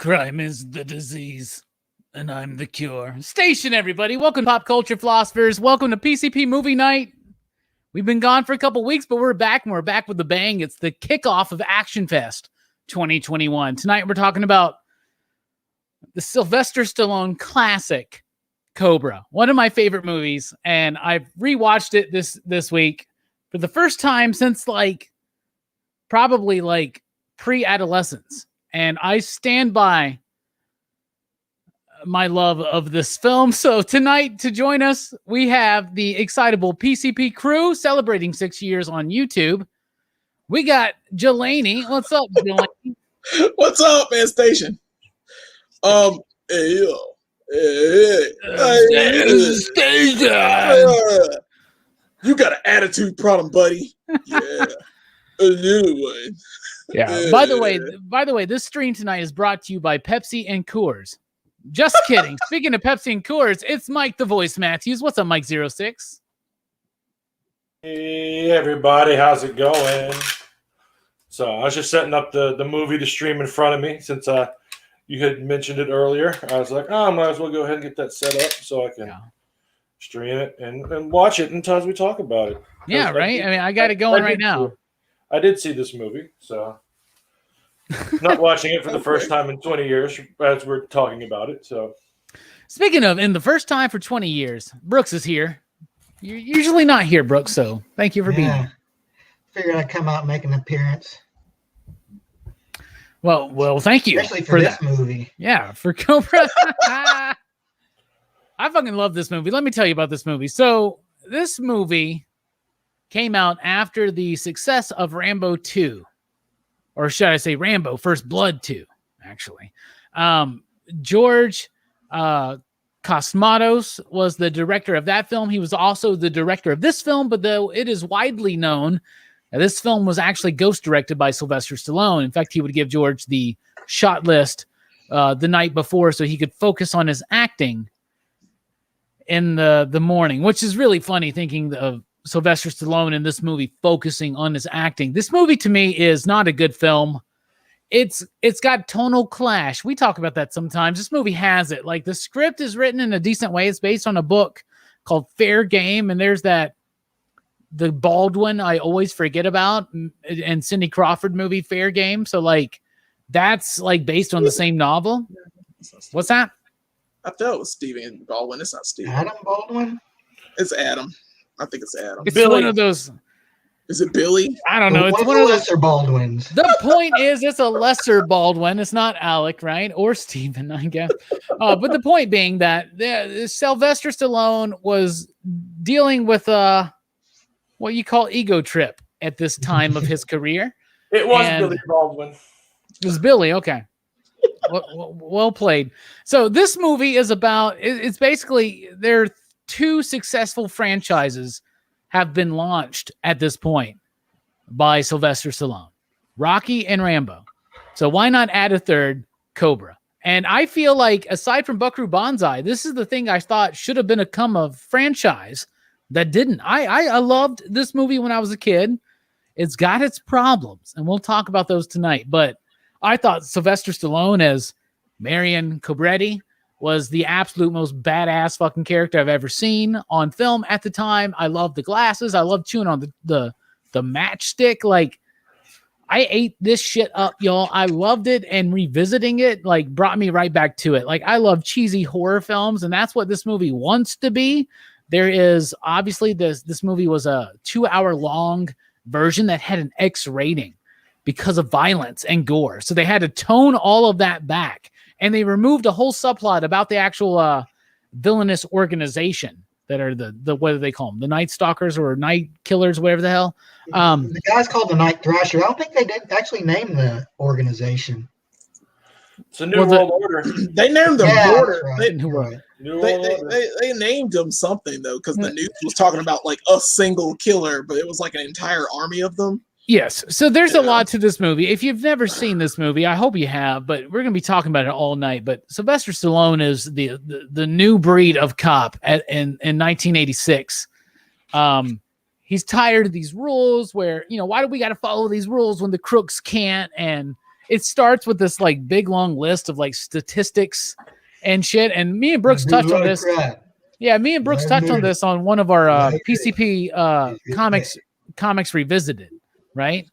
Crime is the disease, and I'm the cure. Station, everybody. Welcome to Pop Culture Philosophers. Welcome to PCP Movie Night. We've been gone for a couple weeks, but we're back, and we're back with a bang. It's the kickoff of ActionFest 2021. Tonight, we're talking about the Sylvester Stallone classic, Cobra. One of my favorite movies, and I've rewatched it this week for the first time since, probably pre-adolescence. And I stand by my love of this film. So tonight, to join us, we have the Excitable PCP crew celebrating 6 years on YouTube. We got Jelani. What's up, Jelani? What's up, man? Station. Hey, yo. Station. You got an attitude problem, buddy. Yeah. A little one. Yeah. By the way, this stream tonight is brought to you by Pepsi and Coors. Just kidding. Speaking of Pepsi and Coors, it's Mike the Voice Matthews. What's up, Mike 06? Hey everybody, how's it going? So I was just setting up the movie to stream in front of me since you had mentioned it earlier. I was like, I might as well go ahead and get that set up so I can stream it and watch it until we talk about it. Yeah, right? I got it going right now. I did see this movie, so not watching it for the first time in 20 years as we're talking about it. So, speaking of in the first time for 20 years, Brooks is here. You're usually not here, Brooks, so thank you for being here. Figured I'd come out and make an appearance. Well, thank you. Especially for this movie. Yeah, for Cobra. I fucking love this movie. Let me tell you about this movie. So, this movie came out after the success of Rambo 2. Or should I say Rambo First Blood 2, actually. George Cosmatos was the director of that film. He was also the director of this film, but though it is widely known that this film was actually ghost directed by Sylvester Stallone. In fact, he would give George the shot list the night before so he could focus on his acting in the morning, which is really funny thinking of Sylvester Stallone in this movie focusing on his acting. This movie to me is not a good film. It's got tonal clash. We talk about that sometimes. This movie has it. Like, the script is written in a decent way. It's based on a book called Fair Game, and there's the Baldwin I always forget about, and Cindy Crawford movie Fair Game. So that's based on the same novel. What's that? I thought it was Stephen Baldwin. It's not Stephen. Adam Baldwin? It's Adam. I think it's Adam. It's Billy. one of those. Is it Billy? I don't know. It's One one of of the those. lesser Baldwins. The point is, it's a lesser Baldwin. It's not Alec, right? Or Steven, I guess. But the point being that Sylvester Stallone was dealing with what you call ego trip at this time of his career. it was And Billy Baldwin. It was Billy. Okay. Well played. So this movie is about, it's basically, there are two successful franchises have been launched at this point by Sylvester Stallone, Rocky and Rambo. So why not add a third, Cobra? And I feel like, aside from Buckaroo Banzai, this is the thing I thought should have become a franchise that didn't. I loved this movie when I was a kid. It's got its problems, and we'll talk about those tonight. But I thought Sylvester Stallone as Marion Cobretti was the absolute most badass fucking character I've ever seen on film at the time. I loved the glasses. I loved chewing on the matchstick. I ate this shit up, y'all. I loved it, and revisiting it brought me right back to it. I love cheesy horror films, and that's what this movie wants to be. There is obviously this movie was a 2-hour long version that had an X rating because of violence and gore. So they had to tone all of that back. And they removed a whole subplot about the actual villainous organization that are the what do they call them? The Night Stalkers or Night Killers, whatever the hell. The guy's called the Night Thrasher. I don't think they did actually name the organization. It's a New World Order. They named them Border. Right. New World Order. They named them something, though, because the news was talking about a single killer, but it was an entire army of them. Yes. So there's a lot to this movie. If you've never seen this movie, I hope you have, but we're going to be talking about it all night. But Sylvester Stallone is the new breed of cop in 1986. He's tired of these rules where, why do we got to follow these rules when the crooks can't? And it starts with this like big long list of like statistics and shit. And me and Brooks touched on this. Yeah, me and Brooks touched on this on one of our PCP comics revisited, right?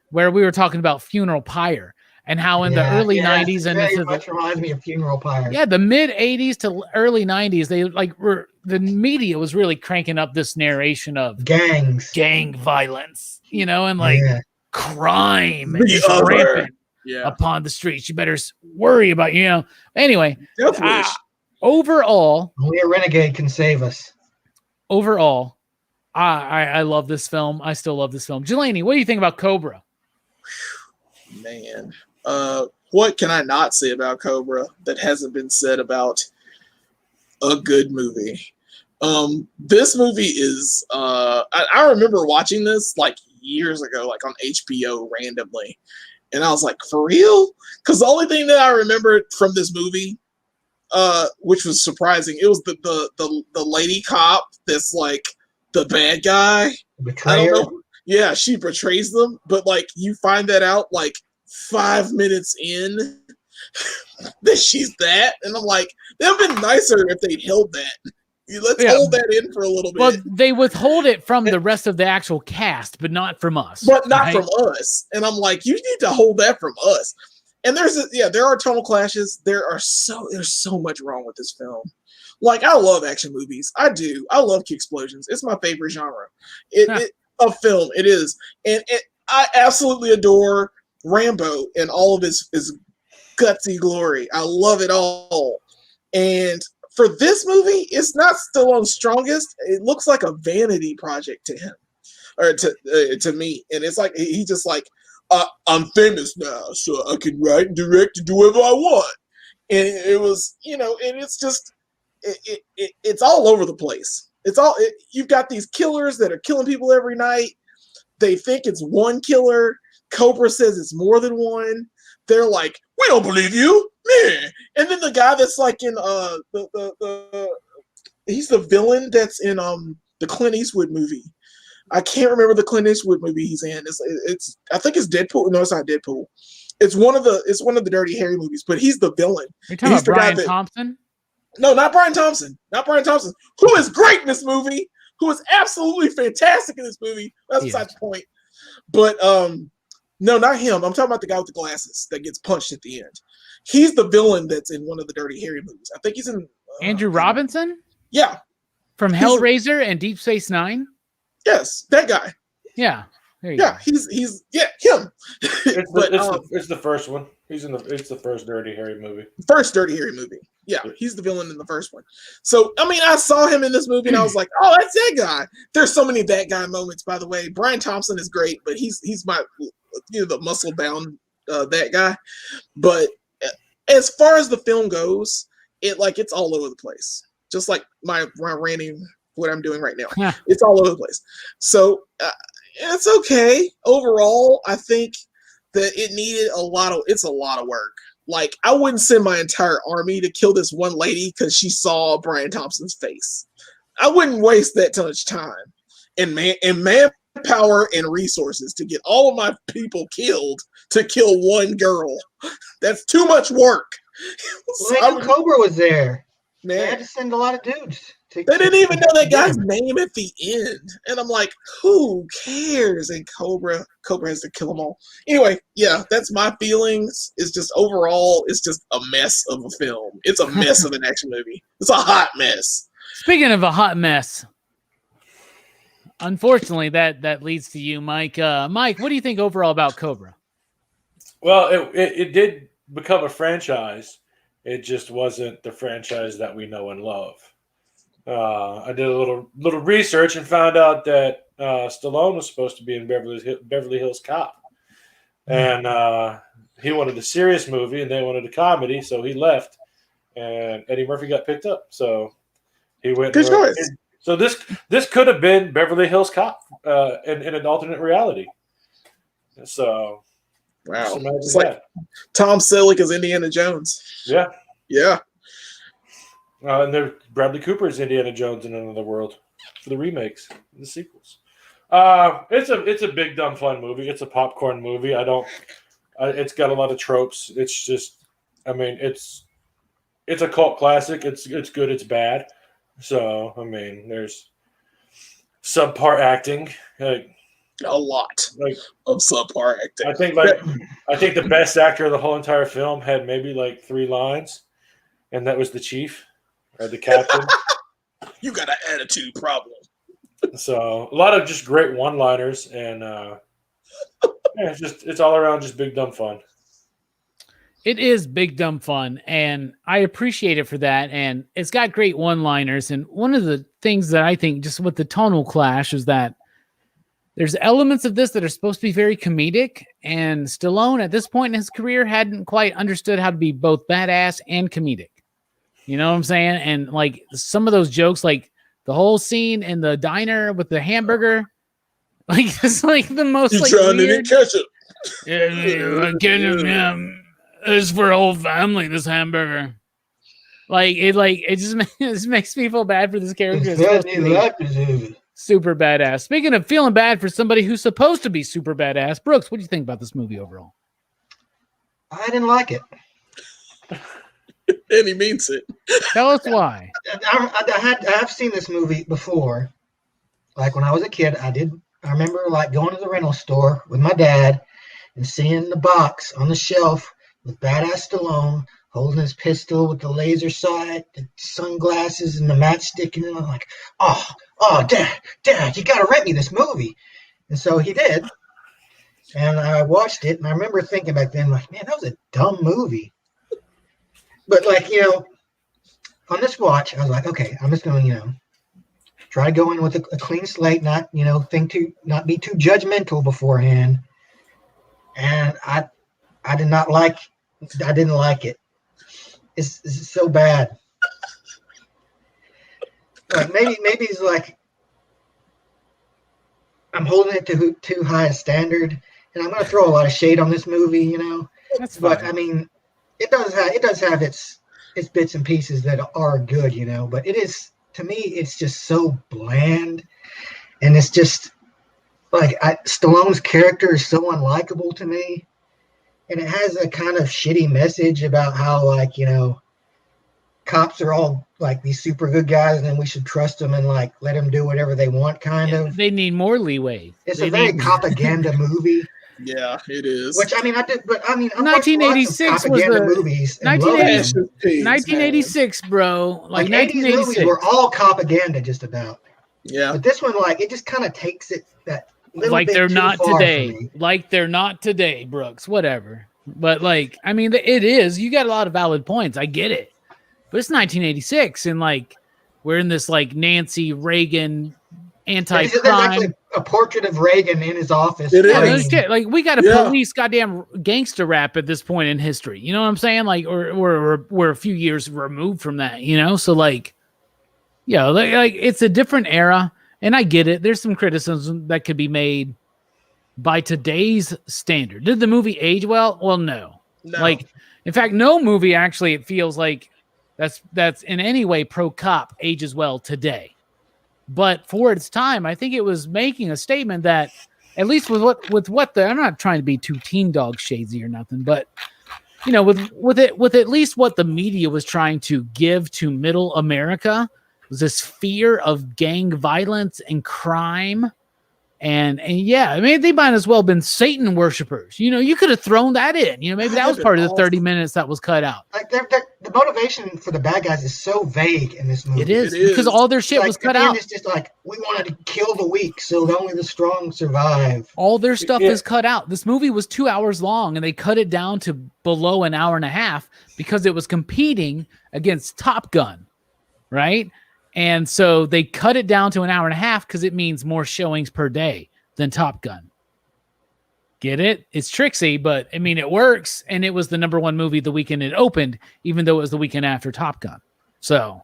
Where we were talking about Funeral Pyre and how in the early 90s and very much reminds me of Funeral Pyre. Yeah, the mid 80s to early 90s, they like were the media was really cranking up this narration of gang violence, you know, and like crime and just rampant upon the streets. You better worry about, you know. Anyway, overall, only a renegade can save us. Overall, I love this film. I still love this film. Jelani, what do you think about Cobra? Man, what can I not say about Cobra that hasn't been said about a good movie? This movie is, I remember watching this like years ago, like on HBO randomly. And I was like, for real? Because the only thing that I remembered from this movie, which was surprising, it was the lady cop that's like the bad guy. Betrayer. I don't know. Yeah, she betrays them, but like you find that out like 5 minutes in that she's that, and I'm like, that would have been nicer if they'd held that. Let's hold that in for a little bit. Well, they withhold it from the rest of the actual cast, but not from us. But not from us. And I'm like, you need to hold that from us. And there are tonal clashes. There's so much wrong with this film. Like, I love action movies. I do. I love kick explosions. It's my favorite genre. Of film. It is. And I absolutely adore Rambo and all of his gutsy glory. I love it all. And for this movie, it's not Stallone's strongest. It looks like a vanity project to him, or to me. And it's like he just like, I'm famous now, so I can write and direct and do whatever I want. And it was, you know, and it's just, it's all over the place. You've got these killers that are killing people every night. They think it's one killer. Cobra says it's more than one. They're like, we don't believe you, man. And then the guy that's like in he's the villain that's in the Clint Eastwood movie. I can't remember the Clint Eastwood movie he's in. It's I think it's Deadpool. No, it's not Deadpool. It's one of the Dirty Harry movies, but he's the villain. You're talking about Brian Thompson? No, not Brian Thompson. Not Brian Thompson. Who is great in this movie? Who is absolutely fantastic in this movie? That's besides the point. But no, not him. I'm talking about the guy with the glasses that gets punched at the end. He's the villain that's in one of the Dirty Harry movies. I think he's in Andrew Robinson? Yeah. From Hellraiser and Deep Space Nine? Yes, that guy. Yeah. There you go. He's him. It's the first one. It's the first Dirty Harry movie. First Dirty Harry movie. Yeah, he's the villain in the first one. So, I mean, I saw him in this movie and I was like, oh, that's that guy. There's so many that guy moments, by the way. Brian Thompson is great, but he's my, the muscle bound that guy. But as far as the film goes, it's all over the place. Just like my ranting, what I'm doing right now. It's all over the place. So it's okay. Overall, I think that it needed a lot of work. Like, I wouldn't send my entire army to kill this one lady because she saw Brian Thompson's face. I wouldn't waste that much time and manpower and resources to get all of my people killed to kill one girl. That's too much work. Well, Cobra was there. Man, they had to send a lot of dudes. They didn't even know that guy's name at the end. And I'm like, who cares? And Cobra has to kill them all. Anyway, yeah, that's my feelings. It's just overall, it's just a mess of a film. It's a mess of an action movie. It's a hot mess. Speaking of a hot mess, unfortunately, that leads to you, Mike. Mike, what do you think overall about Cobra? Well, it did become a franchise. It just wasn't the franchise that we know and love. I did a little research and found out that Stallone was supposed to be in Beverly Hills Cop, and he wanted a serious movie and they wanted a comedy, so he left, and Eddie Murphy got picked up. So he went. Good choice. So this could have been Beverly Hills Cop in an alternate reality. So wow, it's like Tom Selleck as Indiana Jones. Yeah. Yeah. And Bradley Cooper is Indiana Jones in another world for the remakes, the sequels. It's a big dumb fun movie. It's a popcorn movie. I don't It's got a lot of tropes. It's just, I mean, it's a cult classic. It's good. It's bad. So I mean, there's subpar acting. A lot Like of subpar acting. I think the best actor of the whole entire film had maybe like 3 lines, and that was the chief or the captain. You got an attitude problem. So a lot of just great one-liners, and it's all around just big dumb fun. It is big dumb fun, and I appreciate it for that. And it's got great one-liners. And one of the things that I think, just with the tonal clash, is that there's elements of this that are supposed to be very comedic, and Stallone at this point in his career hadn't quite understood how to be both badass and comedic. You know what I'm saying? And like some of those jokes, like the whole scene in the diner with the hamburger, like it's like the most You like trying weird. to catch it? It's for a whole family. This hamburger, it just makes me feel bad for this character. It's supposed to be super badass. Speaking of feeling bad for somebody who's supposed to be super badass, Brooks, what do you think about this movie overall? I didn't like it. And he means it. Tell us why. I have seen this movie before. Like when I was a kid, I remember like going to the rental store with my dad and seeing the box on the shelf with badass Stallone holding his pistol with the laser sight, the sunglasses, and the matchstick, and I'm like, oh, Dad, you gotta rent me this movie. And so he did, and I watched it, and I remember thinking back then, like, man, that was a dumb movie. But like, on this watch, I was like, okay, I'm just gonna, try to go in with a clean slate, not be too judgmental beforehand. And I didn't like it. It's so bad. Like maybe it's like I'm holding it to too high a standard, and I'm gonna throw a lot of shade on this movie, That's fine. But I mean, it does have its bits and pieces that are good, But it is, to me, it's just so bland, and it's just like Stallone's character is so unlikable to me. And it has a kind of shitty message about how, like, cops are all like these super good guys, and then we should trust them and like let them do whatever they want, kind of. They need more leeway. It's a very propaganda movie. Yeah, it is. Which I mean, I 1986 was the movies. 1986, bro. Like 1986 movies were all propaganda, just about. Yeah. But this one, like, it just kind of takes it that. Like they're not today. Like they're not today, Brooks. Whatever. But like, I mean, it is. You got a lot of valid points. I get it. But it's 1986, and like we're in this like Nancy Reagan anti-crime. There's actually a portrait of Reagan in his office. It is. Like we got a police goddamn gangster rap at this point in history. You know what I'm saying? Like, or we're a few years removed from that. So like, like it's a different era. And I get it. There's some criticism that could be made by today's standard. Did the movie age well? Well, no. Like, in fact, no movie actually, it feels like that's in any way pro-cop ages well today. But for its time, I think it was making a statement that, at least with what I'm not trying to be too teen dog shadesy or nothing, but with at least what the media was trying to give to middle America, this fear of gang violence and crime. And yeah, I mean, they might as well have been Satan worshipers. You could have thrown that in. Maybe that was part of the 30 minutes that was cut out. Like the motivation for the bad guys is so vague in this movie. It is because all their shit was cut out. It's just like, we wanted to kill the weak so only the strong survive. All their stuff is cut out. This movie was 2 hours long, and they cut it down to below an hour and a half because it was competing against Top Gun, right? And so they cut it down to an hour and a half because it means more showings per day than Top Gun. Get it? It's tricksy, but I mean, it works. And it was the #1 movie the weekend it opened, even though it was the weekend after Top Gun. So,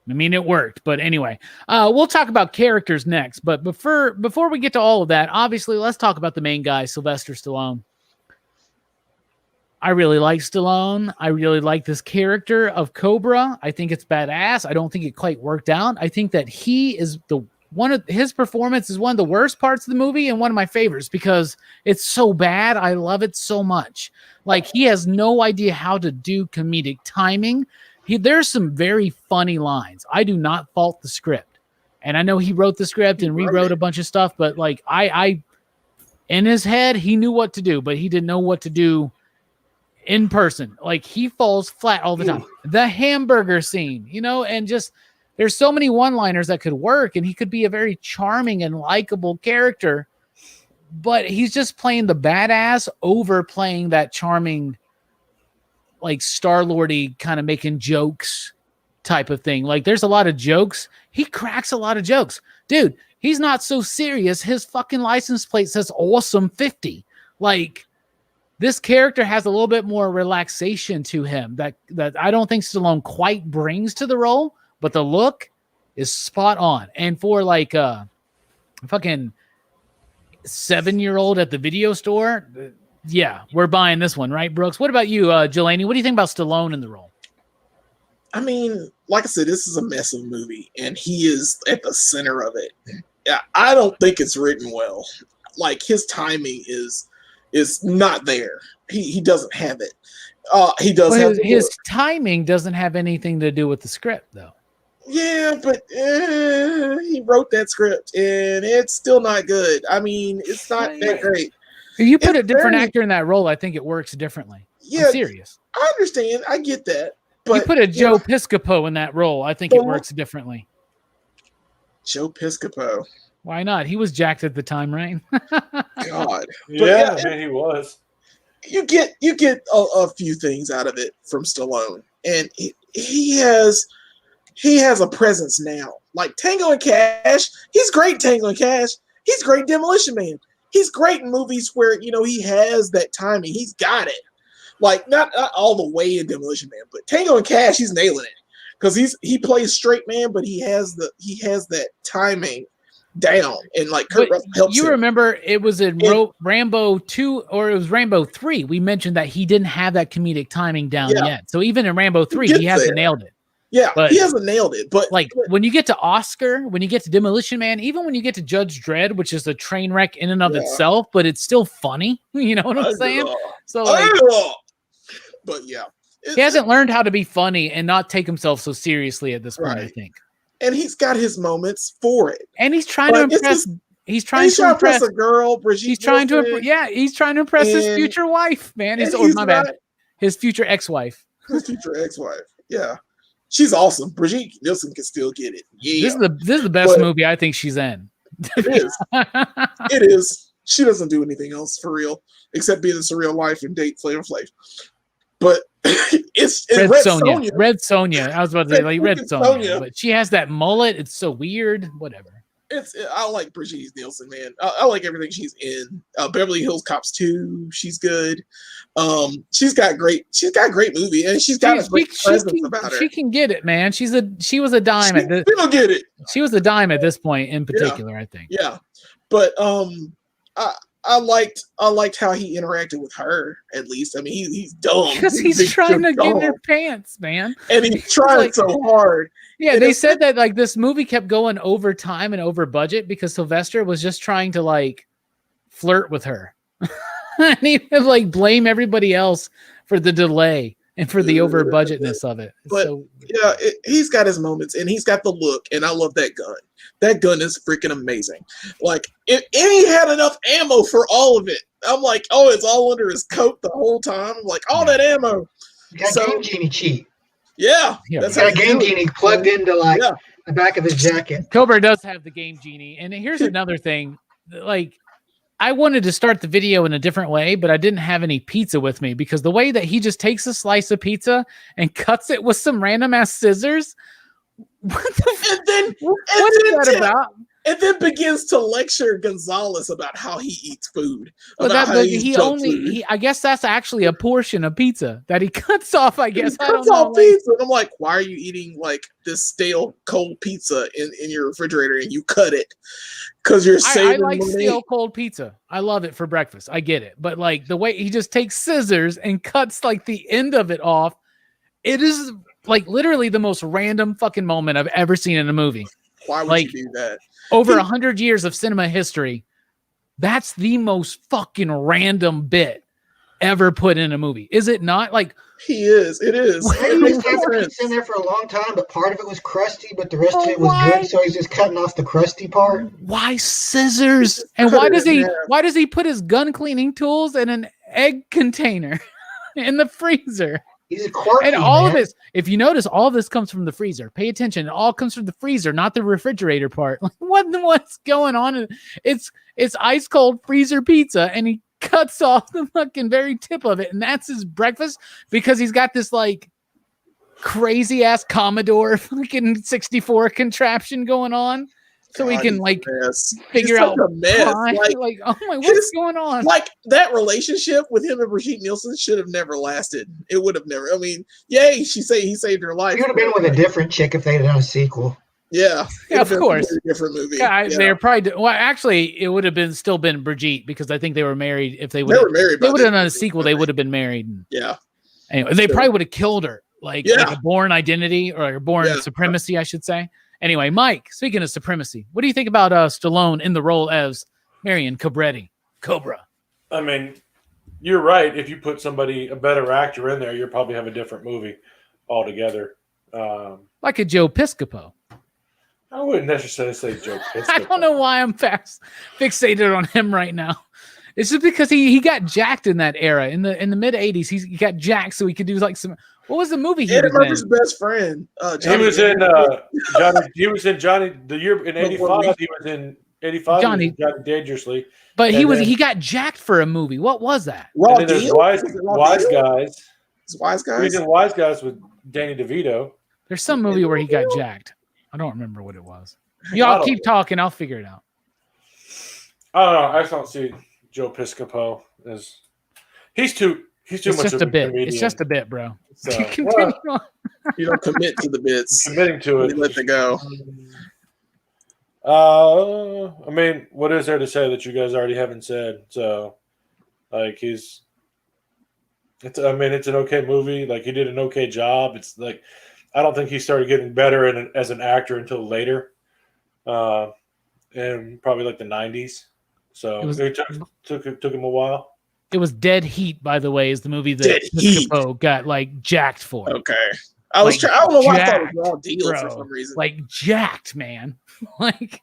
I mean, it worked. But anyway, we'll talk about characters next. But before we get to all of that, obviously, let's talk about the main guy, Sylvester Stallone. I really like Stallone. I really like this character of Cobra. I think it's badass. I don't think it quite worked out. I think that he is one of his performance is one of the worst parts of the movie and one of my favorites because it's so bad. I love it so much. Like, he has no idea how to do comedic timing. There's some very funny lines. I do not fault the script. And I know he wrote the script and rewrote a bunch of stuff, but like I in his head, he knew what to do, but he didn't know what to do in person. Like, he falls flat all the time. The hamburger scene, you know, and just there's so many one-liners that could work, and he could be a very charming and likable character, but he's just playing the badass over playing that charming, like Star-Lordy kind of making jokes type of thing. Like, there's a lot of jokes. He cracks a lot of jokes. Dude, he's not so serious. His fucking license plate says awesome 50. Like, this character has a little bit more relaxation to him that I don't think Stallone quite brings to the role, but the look is spot on. And for like a fucking 7-year-old at the video store, yeah, we're buying this one, right, Brooks? What about you, Jelani? What do you think about Stallone in the role? I mean, like I said, this is a mess of a movie, and he is at the center of it. Yeah, I don't think it's written well. Like, his timing is not there. He doesn't have it. He does well, have his timing doesn't have anything to do with the script, though. Yeah, but he wrote that script, and it's still not good. I mean, it's not that great. If you put a different actor in that role, I think it works differently. Yeah, I'm serious. I understand. I get that. But you put a Joe Piscopo in that role, I think it works differently. Joe Piscopo. Why not? He was jacked at the time, right? God. Yeah, man, he was. You get a few things out of it from Stallone, and he has a presence now. Like Tango and Cash, he's great. Tango and Cash, he's great. Demolition Man, he's great in movies where he has that timing. He's got it. Like not all the way in Demolition Man, but Tango and Cash, he's nailing it because he plays straight man, but he has that timing down, and like Kurt Russell helps him. Remember it was in Rambo 2 or it was Rambo 3. We mentioned that he didn't have that comedic timing down yet. So even in Rambo 3, he hasn't nailed it. Yeah, but he hasn't nailed it. But when you get to Oscar, when you get to Demolition Man, even when you get to Judge Dredd, which is a train wreck in and of itself, but it's still funny. You know what I'm saying? So but yeah. He hasn't learned how to be funny and not take himself so seriously at this point, I think. And he's got his moments for it. And he's trying to impress. He's trying to impress a girl, Brigitte. He's trying to. He's trying to impress his future wife, man. His future ex-wife. His future ex-wife. Yeah, she's awesome. Brigitte Nielsen can still get it. Yeah, this is the best movie I think she's in. It is. It is. She doesn't do anything else for real except be in the Surreal Life and date Flavor Flav. But it's Red Sonja. Red Sonja. I was about to say like Red Sonja, but she has that mullet. It's so weird. Whatever. I like Brigitte Nielsen, man. I like everything she's in. Beverly Hills Cops 2, she's good. She's got great movie, and she's got a great presence about her. She can get it, man. She was a dime at this. She'll get it. She was a dime at this point in particular, I think. Yeah, but I liked how he interacted with her. At least, I mean, he's dumb because he's trying to get in her pants, man, and he's trying so hard. Yeah, and they said that like this movie kept going over time and over budget because Sylvester was just trying to like flirt with her, and he would like blame everybody else for the delay and for the over budgetness of it. But he's got his moments, and he's got the look, and I love that gun. That gun is freaking amazing. Like, and he had enough ammo for all of it. I'm like, oh, it's all under his coat the whole time. I'm like, all that ammo. You got Game Genie cheat. Yeah, that's got a Game Genie plugged into the back of his jacket. Cobra does have the Game Genie, and here's another thing. Like, I wanted to start the video in a different way, but I didn't have any pizza with me because the way that he just takes a slice of pizza and cuts it with some random ass scissors. What is that about? And then begins to lecture Gonzalez about how he eats food. I guess that's actually a portion of pizza that he cuts off. I guess he cuts off pizza. And I'm like, why are you eating like this stale cold pizza in your refrigerator and you cut it? Because you're saving I like money. stale cold pizza. I love it for breakfast. I get it, but like the way he just takes scissors and cuts like the end of it off, it is like literally the most random fucking moment I've ever seen in a movie. Why would Like, you do that? Over 100 years of cinema history, that's the most fucking random bit ever put in a movie. Is it not? Like, He is. It is. Maybe It his makes no paper sense. keeps in there for a long time, but part of it was crusty, but the rest of it was Why? good. So he's just cutting off the crusty part. why scissors? And cut why it does in he half. why does he put his gun cleaning tools in an egg container in the freezer? He's a quirky And all of man. this, if you notice, all of this comes from the freezer. Pay attention. It all comes from the freezer, not the refrigerator part. Like, what's going on? It's ice cold freezer pizza, and he cuts off the fucking very tip of it, and that's his breakfast because he's got this like crazy ass Commodore fucking 64 contraption going on. So he God, can he's like a mess. figure He's out such a mess. pie. Like, Like, oh my, what's his- going on? like that relationship with him and Brigitte Nielsen should have never lasted. It would have never. I mean, yay, he saved her life. He would have been with a different chick if they had done a sequel. Yeah, Yeah, of it'd have been a course. very different movie. Yeah, Yeah. they're probably well. Actually, it would have been still been Brigitte because I think they were married. If they They would, were married. they by would have then. done a sequel. They would have been married. Yeah, Anyway, they Sure. probably would have killed her, like Yeah. a Born Identity or a Born Yeah. Supremacy, I should say. Anyway, Mike, speaking of supremacy, what do you think about Stallone in the role as Marion Cobretti? Cobra. I mean, you're right. If you put a better actor in there, you'll probably have a different movie altogether. Like a Joe Piscopo. I wouldn't necessarily say Joe Piscopo. I don't know why I'm fixated on him right now. It's just because he got jacked in that era. In the mid 80s, he got jacked so he could do like some. What was the movie he Eddie was Murphy's in? best friend. He Johnny was in Depp. Johnny. He was in Johnny the year in '85. He was in '85. Johnny- Johnny Dangerously. But and then- he got jacked for a movie. What was that? Raw And then there's Deal? Wise Is it Raw Guys. It's Wise He was Guys. in Wise Guys with Danny DeVito. There's some movie where he got jacked. I don't remember what it was. I Y'all don't keep talking. I'll figure it out. I don't know. I just don't see Joe Piscopo as he's too It's much just of a bit. comedian. It's just a bit, bro. So, Continue on. You don't commit to the bits. committing to You it. let it go. I mean, what is there to say that you guys already haven't said? So, like, it's an okay movie. Like, he did an okay job. It's like, I don't think he started getting better as an actor until later, and probably like the '90s. So it took him a while. It was Dead Heat, by the way, is the movie that Dead Heat. Piscopo got like jacked for. Okay. I was Like, I don't know why I thought it jacked, was Raw Deal for bro. some reason. Like jacked, man. Like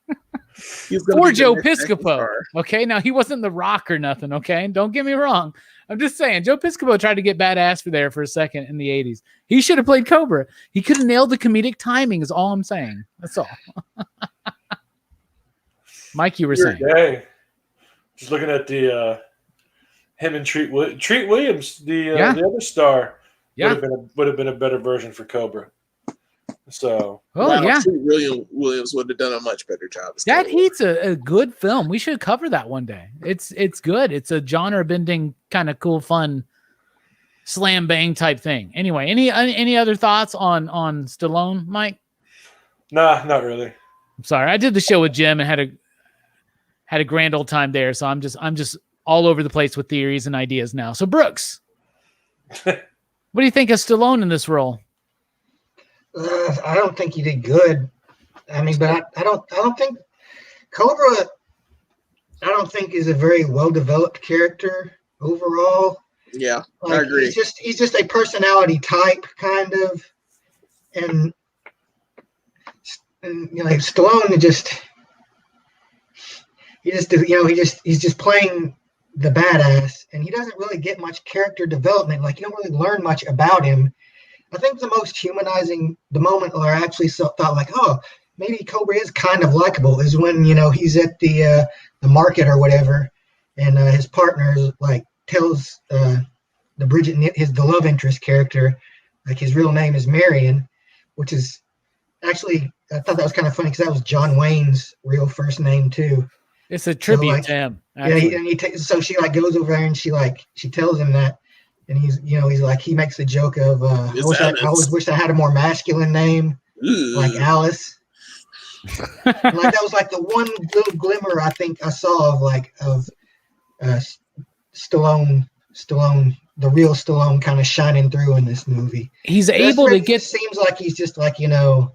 He's gonna poor be the Joe next action Piscopo. star. Okay, now he wasn't The Rock or nothing. Okay, don't get me wrong. I'm just saying, Joe Piscopo tried to get badass for a second in the '80s. He should have played Cobra. He could have nailed the comedic timing. Is all I'm saying. That's all. Mike, you were saying. Hey, just looking at the him and Treat Williams, the other star, Yeah. would have been a better version for Cobra. So, Oh Wow, yeah. Treat Williams would have done a much better job. as That Cobra. Heat's a good film. We should cover that one day. It's good. It's a genre bending kind of cool, fun, slam bang type thing. Anyway, any other thoughts on Stallone, Mike? nah, not really. I'm sorry. I did the show with Jim and had a grand old time there. So I'm just all over the place with theories and ideas now. So Brooks, what do you think of Stallone in this role? I don't think he did good. I mean, but I don't think Cobra. I don't think is a very well developed character overall. Yeah, Like, I agree. He's just a personality type, kind of, and you know, like Stallone he's just playing the badass, and he doesn't really get much character development. Like, you don't really learn much about him. I think the most humanizing, the moment where I actually thought like, oh, maybe Cobra is kind of likable, is when, you know, he's at the market or whatever, and his partner like tells the love interest character, like, his real name is Marion, which is actually, I thought that was kind of funny because that was John Wayne's real first name too. It's a tribute like, to him. Yeah, Actually. so she like goes over there and she tells him that, and he's like, he makes the joke of I always wish I had a more masculine name, Ooh. like Alice. And, like, that was like the one little glimmer I think I saw of Stallone, the real Stallone, kind of shining through in this movie. He's The able rest to of it get. seems like he's just like, you know,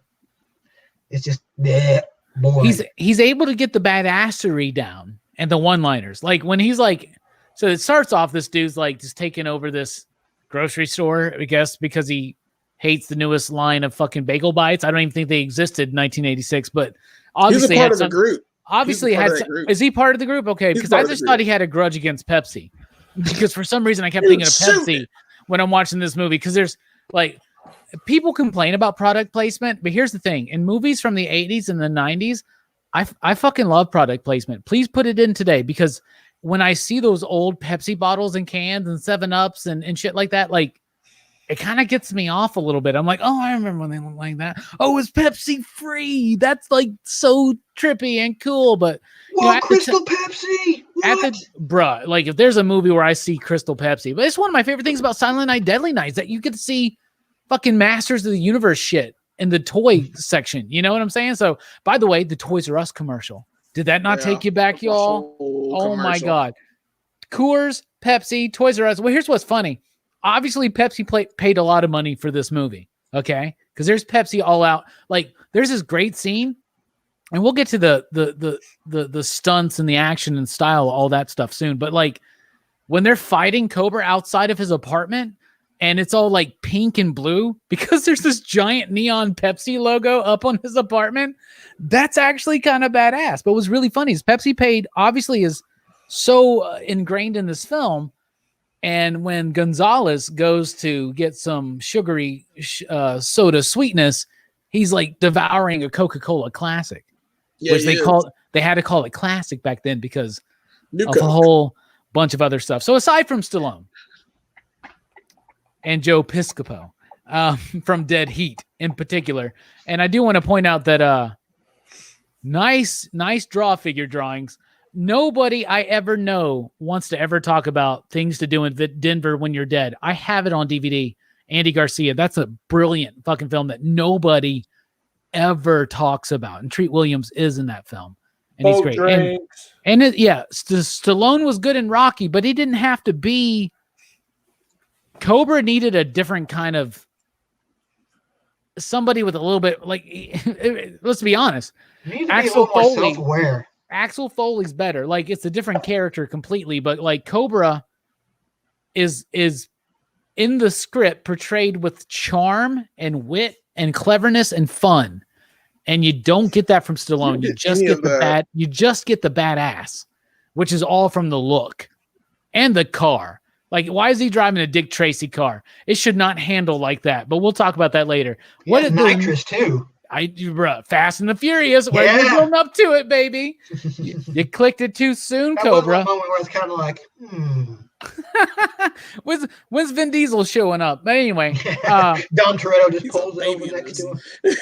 it's just bleh. Boy. he's able to get the badassery down and the one-liners. Like when he's like, so it starts off, this dude's like just taking over this grocery store, I guess, because he hates the newest line of fucking bagel bites. I don't even think they existed in 1986, but obviously he's a part of the group. Obviously, is he part of the group? Okay, because I just thought he had a grudge against Pepsi, because for some reason I kept thinking of Pepsi when I'm watching this movie. Because there's like, people complain about product placement, but here's the thing: in movies from the 80s and the 90s, I fucking love product placement. Please put it in today, because when I see those old Pepsi bottles and cans and 7-Ups and shit like that, like, it kind of gets me off a little bit. I'm like, oh, I remember when they looked like that. Oh, it's Pepsi free. That's like so trippy and cool. But Crystal Pepsi. Bruh, like if there's a movie where I see Crystal Pepsi, but it's one of my favorite things about Silent Night, Deadly Nights, that you get to see fucking Masters of the Universe shit in the toy section. You know what I'm saying? So, by the way, the Toys R Us commercial. Did that not take you back, y'all? Oh my God. Coors, Pepsi, Toys R Us. Well, here's what's funny. Obviously, Pepsi paid a lot of money for this movie, okay? Because there's Pepsi all out. Like, there's this great scene, and we'll get to the stunts and the action and style, all that stuff soon. But like, when they're fighting Cobra outside of his apartment, and it's all like pink and blue because there's this giant neon Pepsi logo up on his apartment, that's actually kind of badass. But what was really funny is Pepsi obviously is so ingrained in this film. And when Gonzalez goes to get some sugary soda sweetness, he's like devouring a Coca-Cola Classic, which they had to call it Classic back then because of a whole bunch of other stuff. So aside from Stallone and Joe Piscopo from Dead Heat in particular, and I do want to point out that nice draw figure drawings. Nobody I ever know wants to ever talk about things to do in Denver when you're dead. I have it on DVD. Andy Garcia. That's a brilliant fucking film that nobody ever talks about. And Treat Williams is in that film. And he's great. Stallone was good in Rocky, but he didn't have to be. Cobra needed a different kind of somebody with a little bit, like, let's be honest. Axel Foley's better. Like, it's a different character completely, but like Cobra is in the script portrayed with charm and wit and cleverness and fun. And you don't get that from Stallone. You just get the badass, which is all from the look and the car. Like, why is he driving a Dick Tracy car? It should not handle like that, but we'll talk about that later. What is nitrous too? Fast and the Furious. We're going up to it, baby. You clicked it too soon, that Cobra. Was a moment where it's kind of like, When's Vin Diesel showing up? But anyway, Dom Toretto just pulls over next to him.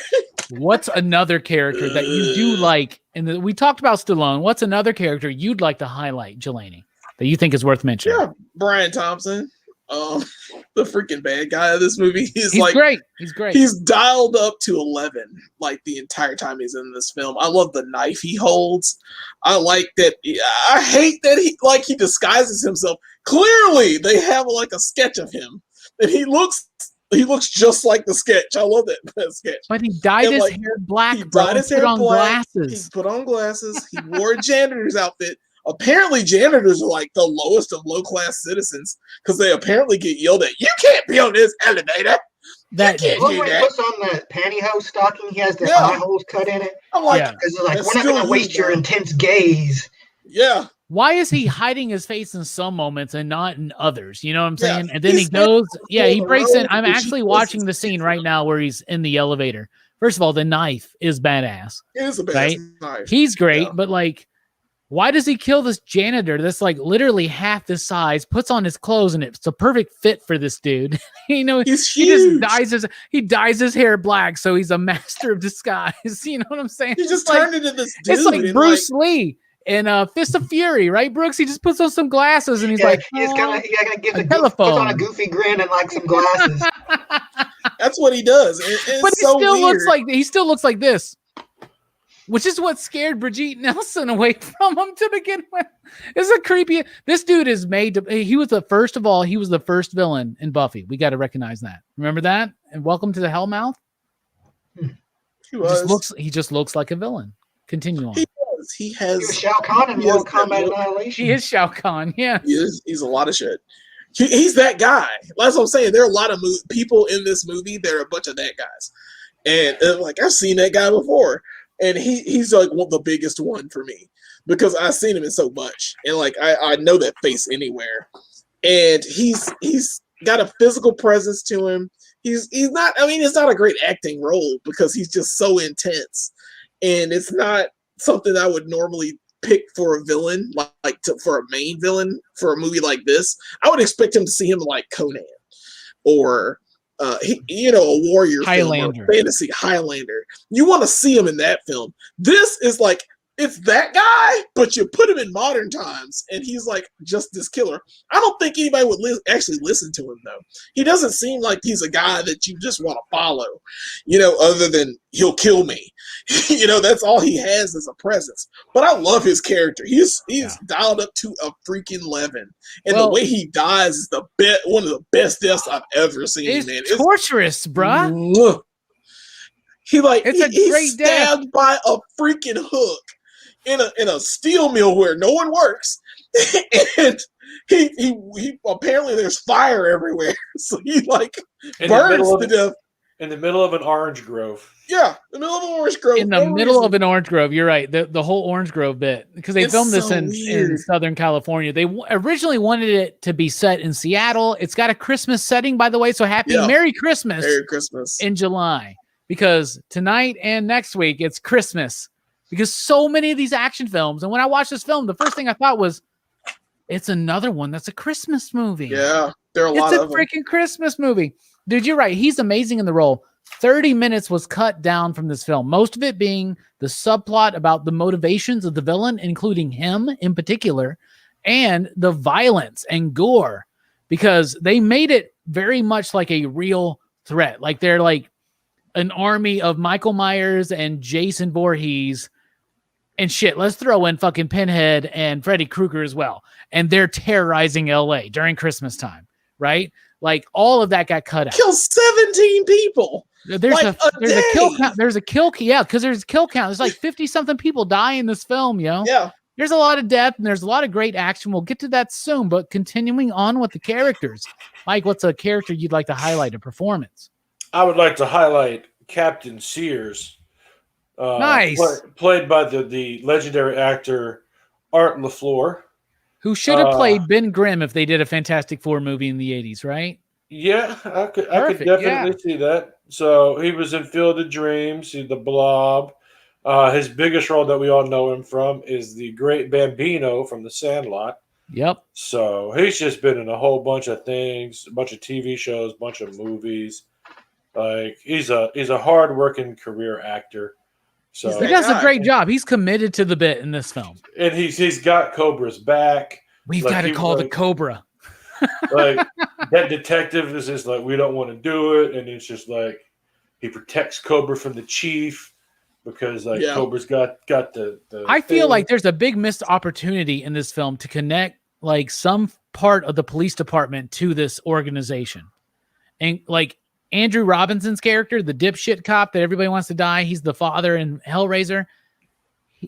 What's another character that you do like? And we talked about Stallone. What's another character you'd like to highlight, Jelani, that you think is worth mentioning? Yeah, Brian Thompson. The freaking bad guy of this movie. He's like great. He's great. He's dialed up to 11 like the entire time he's in this film. I love the knife he holds. I like that. I hate that he disguises himself. Clearly, they have like a sketch of him, and he looks just like the sketch. I love that sketch. But he dyed his hair black. He dyed his hair black. Glasses. He put on glasses. He wore a janitor's outfit. Apparently, janitors are like the lowest of low-class citizens because they apparently get yelled at. You can't be on this elevator. That you can't when do he that. Puts on the pantyhose stocking, he has the eye holes cut in it. I'm like, because we're not going to waste your intense gaze. Yeah. Why is he hiding his face in some moments and not in others? You know what I'm saying? And then he goes, he breaks in. I'm actually watching the scene right now where he's in the elevator. First of all, the knife is badass. It is a badass knife. He's great, but like, why does he kill this janitor that's like literally half the size, puts on his clothes, and it's a perfect fit for this dude? He's huge. He dyes his hair black, so he's a master of disguise. You know what I'm saying? He just turned into this dude. It's like Bruce Lee in Fist of Fury, right, Brooks? He just puts on some glasses and he's like, he's gonna give the telephone. Puts on a goofy grin and like some glasses. That's what he does. But he still looks like this. Which is what scared Brigitte Nelson away from him to begin with. It's a creepy. This dude is made to. He was the first villain in Buffy. We got to recognize that. Remember that? And Welcome to the Hellmouth. He was. He just looks like a villain. Continue on. He does. He He was has. Shao Kahn in he has Mortal that Kombat look. Annihilation. He is Shao Kahn. Yeah. He's a lot of shit. He's that guy. That's what I'm saying. There are a lot of people in this movie. There are a bunch of that guys, and like I've seen that guy before, and he's like the biggest one for me because I've seen him in so much, and like I know that face anywhere, and he's got a physical presence to him. He's not. I mean, it's not a great acting role because he's just so intense, and it's not something I would normally pick for a villain, for a main villain for a movie like this. I would expect him to see him like Conan or a warrior Highlander. film or fantasy Highlander. You want to see him in that film. This is like it's that guy, but you put him in modern times, and he's like just this killer. I don't think anybody would actually listen to him though. He doesn't seem like he's a guy that you just want to follow, other than he'll kill me. That's all he has as a presence. But I love his character. He's dialed up to a freaking 11, and the way he dies is one of the best deaths I've ever seen. It's torturous, bruh. It's a great stabbed by a freaking hook in a steel mill where no one works, and he apparently there's fire everywhere, so he burns to death in the middle of an orange grove. Yeah, in the middle of an orange grove. In the middle of an orange grove, you're right. The whole orange grove bit, because they filmed this in Southern California. They originally wanted it to be set in Seattle. It's got a Christmas setting, by the way. So Merry Christmas. Merry Christmas. In July, because tonight and next week it's Christmas. Because so many of these action films, and when I watched this film, the first thing I thought was, it's another one that's a Christmas movie. Yeah, there are a lot of them. It's a freaking Christmas movie. Dude, you're right. He's amazing in the role. 30 minutes was cut down from this film, most of it being the subplot about the motivations of the villain, including him in particular, and the violence and gore, because they made it very much like a real threat. Like they're like an army of Michael Myers and Jason Voorhees and shit. Let's throw in fucking Pinhead and Freddy Krueger as well. And they're terrorizing LA during Christmas time, right? Like all of that got cut out. Kill 17 people. There's a kill count. There's a kill. Yeah, because there's a kill count. There's like 50-something people die in this film, yo. Yeah. There's a lot of death and there's a lot of great action. We'll get to that soon, but continuing on with the characters. Mike, what's a character you'd like to highlight, a performance? I would like to highlight Captain Sears. Nice. Played by the legendary actor Art LaFleur. Who should have played Ben Grimm if they did a Fantastic Four movie in the 80s, right? Yeah, I could definitely see that. So he was in Field of Dreams, The Blob. His biggest role that we all know him from is the Great Bambino from The Sandlot. Yep. So he's just been in a whole bunch of things, a bunch of TV shows, a bunch of movies. Like he's a hard-working career actor. So he does a great job. He's committed to the bit in this film, and he's got Cobra's back. We've got to call the Cobra. Like that detective is just like, we don't want to do it, and it's just like he protects Cobra from the chief because Cobra's got the I feel like there's a big missed opportunity in this film to connect like some part of the police department to this organization, and like Andrew Robinson's character, the dipshit cop that everybody wants to die. He's the father in Hellraiser.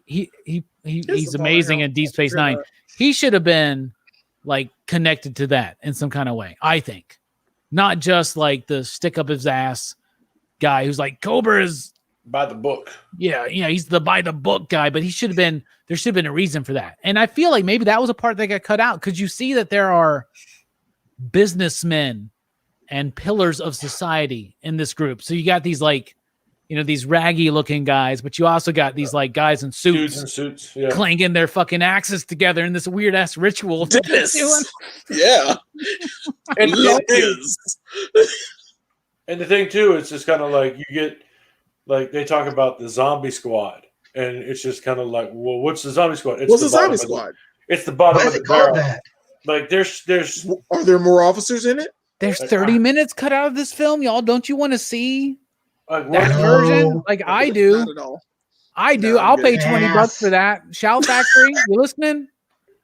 He's amazing in Deep Space Nine. He should have been like connected to that in some kind of way. I think, not just like the stick up his ass guy who's like Cobra is by the book. Yeah, he's the by the book guy, but he should have been. There should have been a reason for that, and I feel like maybe that was a part that got cut out because you see that there are businessmen and pillars of society in this group. So you got these like, these raggy looking guys, but you also got these like guys in suits, clanging their fucking axes together in this weird ass ritual. Yeah. And the thing too, it's just kind of like you get like they talk about the zombie squad, and it's just kind of like, well, what's the zombie squad? What's the zombie squad? It's the bottom of the barrel. Like there's are there more officers in it? There's 30 minutes cut out of this film, y'all. Don't you want to see that version? Like I do. Not at all. I do. No, I'll pay $20 for that. Shout Factory, you listening?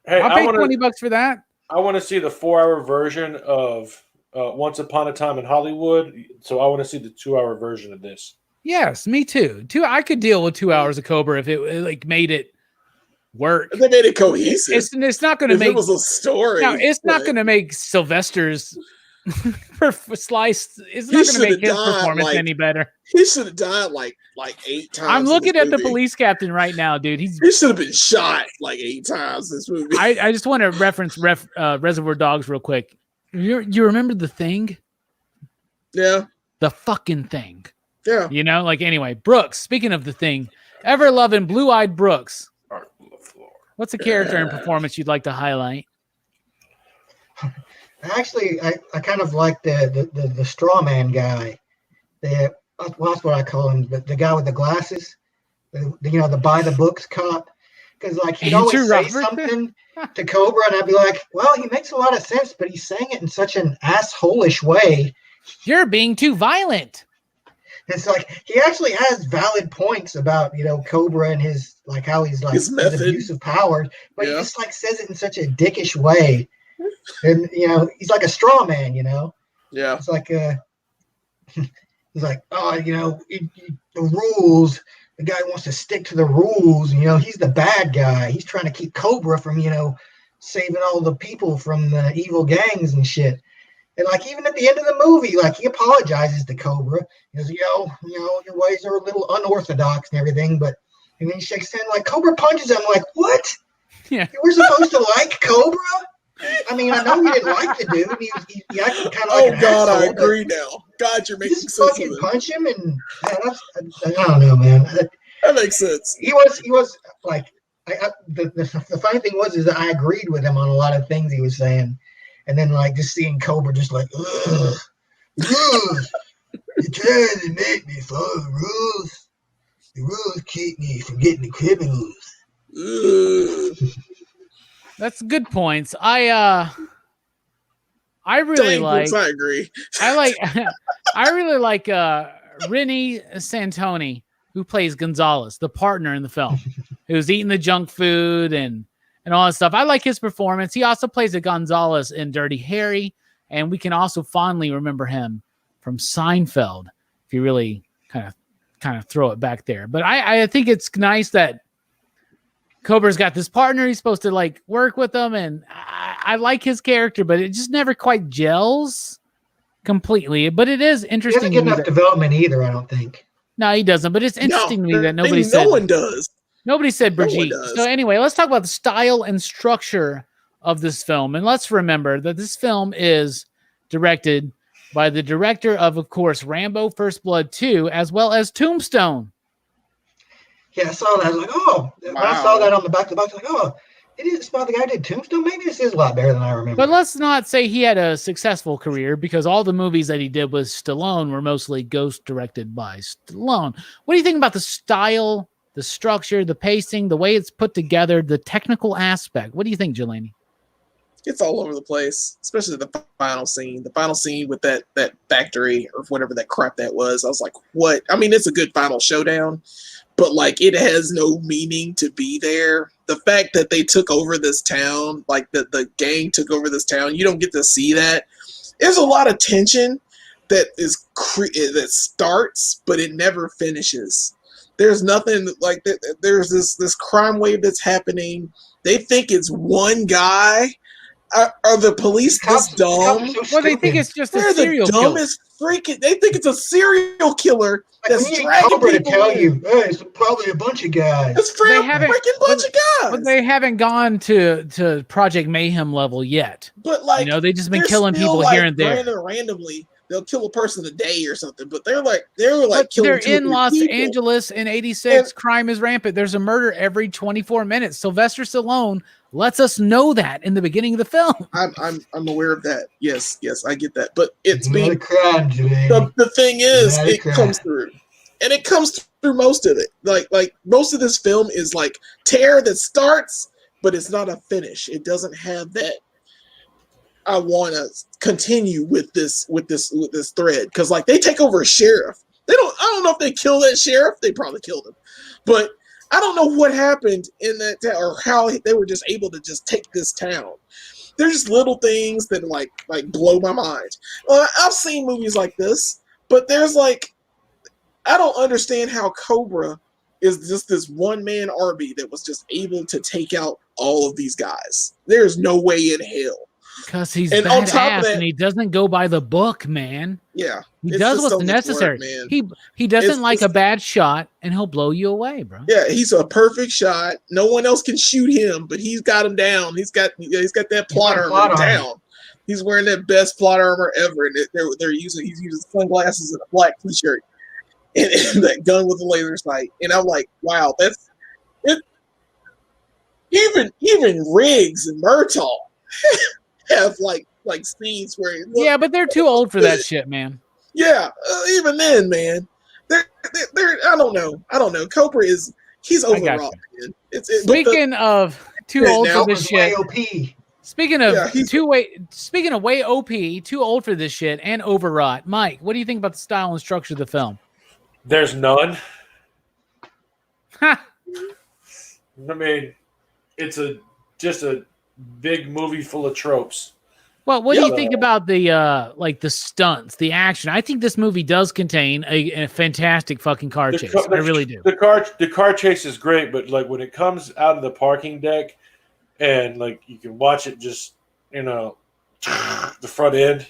Hey, I'll pay $20 for that. I want to see the 4-hour version of Once Upon a Time in Hollywood. So I want to see the 2-hour version of this. Yes, me too. I could deal with 2 hours of Cobra if it like made it work. If they made it cohesive. It's not going to If make it was a story. no. It's not but going to make Sylvester's slice. It's He not going to make should've his died, performance like, any better. He should have died like 8 times. I'm in looking this at the movie. police captain right now, dude. He should have been shot like 8 times in this movie. I just want to reference Reservoir Dogs real quick. You remember The Thing? Yeah. The fucking Thing. Yeah. You know, like anyway, Brooks, speaking of The Thing, ever loving blue-eyed Brooks. What's a character and performance you'd like to highlight? Actually, I kind of like the straw man guy. Well, that's what I call him, the guy with the glasses. The buy the books cop. Because like he'd always say something to Cobra, and I'd be like, well, he makes a lot of sense, but he's saying it in such an asshole-ish way. You're being too violent. It's like he actually has valid points about Cobra and his like how he's like his abuse of power, but he just like says it in such a dickish way, and he's like a straw man. Yeah, it's like he's like, oh, the rules. The guy wants to stick to the rules. He's the bad guy. He's trying to keep Cobra from saving all the people from the evil gangs and shit. And like even at the end of the movie, like he apologizes to Cobra. He goes, your ways are a little unorthodox and everything, but and then he shakes his hand like Cobra punches him. I'm like, what? Yeah, you were supposed to like Cobra? I mean, I know he didn't like the dude. He acted kind of like an God, asshole, I agree now. God, you're making sense. Just fucking punch him, and I don't know, man. That makes sense. He was like, the funny thing is that I agreed with him on a lot of things he was saying. And then, like, just seeing Cobra just like, ugh, you're trying to make me follow the rules. The rules keep me from getting the criminals. That's good points. I really like. I agree. I really like Rennie Santoni, who plays Gonzalez, the partner in the film, who's eating the junk food and all that stuff. I like his performance. He also plays a Gonzalez in Dirty Harry, and we can also fondly remember him from Seinfeld, if you really kind of throw it back there. But I think it's nice that Cobra's got this partner. He's supposed to like work with them, and I like his character, but it just never quite gels completely. But it is interesting. He doesn't get enough development either, I don't think. No, he doesn't. But it's interesting to me that no one does. Nobody said Brigitte. So anyway, let's talk about the style and structure of this film. And let's remember that this film is directed by the director of course, Rambo First Blood 2, as well as Tombstone. Yeah, I saw that. I was like, oh. When I saw that on the back of the box, I was like, oh, it is about the guy who did Tombstone? Maybe this is a lot better than I remember. But let's not say he had a successful career, because all the movies that he did with Stallone were mostly ghost directed by Stallone. What do you think about the style, the structure, the pacing, the way it's put together, the technical aspect? What do you think, Jelani? It's all over the place, especially the final scene. The final scene with that factory or whatever that crap that was. I was like, what? I mean, it's a good final showdown, but like it has no meaning to be there. The fact that they took over this town, like the gang took over this town, you don't get to see that. There's a lot of tension that that starts, but it never finishes. There's nothing like that. There's this crime wave that's happening. They think it's one guy. Are the police this dumb? Well, they think it's just a serial killer. Dumbest freaking. They think it's a serial killer that's dragging Cobra people to tell in. you, hey, it's probably a bunch of guys. It's a freaking bunch of guys. But they haven't gone to Project Mayhem level yet. But like, they just been killing people here and there. Randomly, they'll kill a person a day or something. But they're killing. They're in Los people. Angeles in '86. Crime is rampant. There's a murder every 24 minutes. Sylvester Stallone lets us know that in the beginning of the film. I'm aware of that. Yes, I get that. But it's being crime, the thing is, it comes through, and it comes through most of it. Like most of this film is like tear that starts, but it's not a finish. It doesn't have that. I want to continue with this thread, because like they take over a sheriff. I don't know if they kill that sheriff. They probably killed him, but I don't know what happened in that town or how they were just able to just take this town. There's just little things that like blow my mind. I've seen movies like this, but there's like I don't understand how Cobra is just this one-man army that was just able to take out all of these guys. There's no way in hell. Because he's And on badass top of that, and he doesn't go by the book, man. yeah, He it's does just what's so much necessary. work, man. He doesn't It's like just- a bad shot, and he'll blow you away, bro. Yeah, he's a perfect shot. No one else can shoot him, but he's got him down. He's got that plot armor down. He's wearing that best plot armor ever, and he's using sunglasses and a black t-shirt and that gun with the laser sight. And I'm like, wow, that's it. Even Riggs and Murtaugh have like scenes where Yeah, but they're too old for that shit, man. Yeah, even then, man, they're I don't know. Cobra he's overwrought, man. Speaking of too old for this shit. Speaking of way OP, too old for this shit and overwrought. Mike, what do you think about the style and structure of the film? There's none. Ha! I mean, it's just a big movie full of tropes. Well, what do you think about the stunts, the action? I think this movie does contain a fantastic fucking car chase. I really do. The car chase is great, but like when it comes out of the parking deck and like you can watch it just, the front end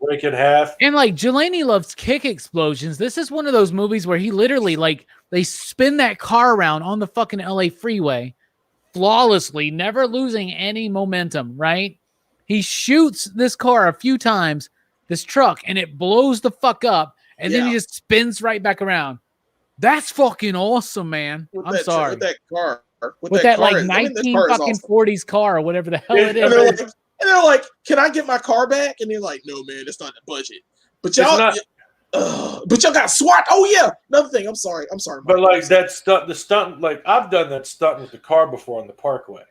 break in half. And like Jelani loves kick explosions. This is one of those movies where he literally they spin that car around on the fucking LA freeway flawlessly, never losing any momentum, right? He shoots this car a few times, this truck, and it blows the fuck up, and then he just spins right back around. That's fucking awesome, man. I'm sorry. With that car. With that like 1940s car or whatever the hell it is. And they're like, can I get my car back? And they're like, no, man, it's not the budget. But y'all got SWAT. Oh, yeah. Another thing. I'm sorry. But like that stunt, the stunt, like I've done that stunt with the car before on the Parkway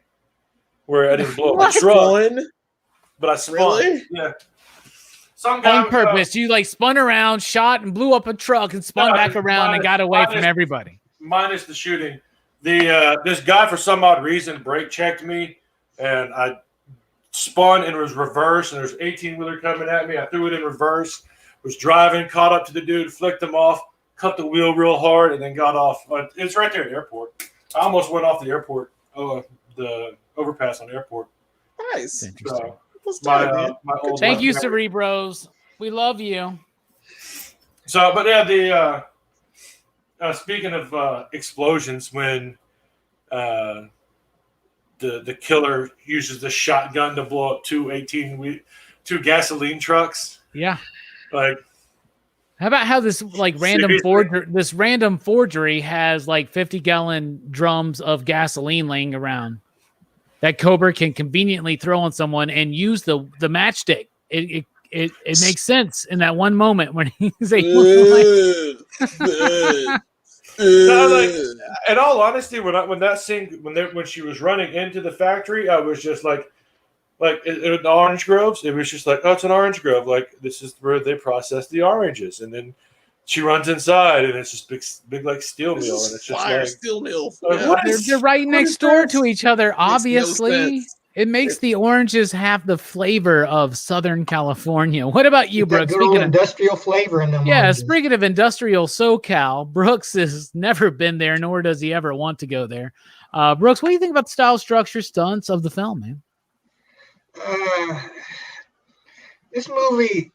where I didn't blow up a truck. But I spun. Really? Yeah. Some guy on purpose. You like spun around, shot, and blew up a truck and spun back around and got away from everybody. Minus the shooting. This guy, for some odd reason, brake checked me, and I spun and was reversed, and there's 18-wheeler coming at me. I threw it in reverse, was driving, caught up to the dude, flicked him off, cut the wheel real hard, and then got off. It's right there at the airport. I almost went off the airport, the overpass on the airport. Nice. Thank you, Cerebros. We love you. So, but yeah, speaking of explosions, when the killer uses the shotgun to blow up two gasoline trucks. Yeah. Like, how about how this like random forgery has like 50-gallon drums of gasoline laying around that Cobra can conveniently throw on someone and use the matchstick. It makes sense in that one moment when he's able to in all honesty, when that scene when she was running into the factory, I was just like in the orange groves, it was just like, oh, it's an orange grove. Like this is where they process the oranges, and then she runs inside, and it's just big like steel mill, and it's just like steel mill. They're right next door to each other. Obviously, it makes the oranges have the flavor of Southern California. What about you, Brooks? Speaking of industrial flavor in them. Yeah, speaking of industrial SoCal, Brooks has never been there, nor does he ever want to go there. Brooks, what do you think about the style, structure, stunts of the film, man? This movie,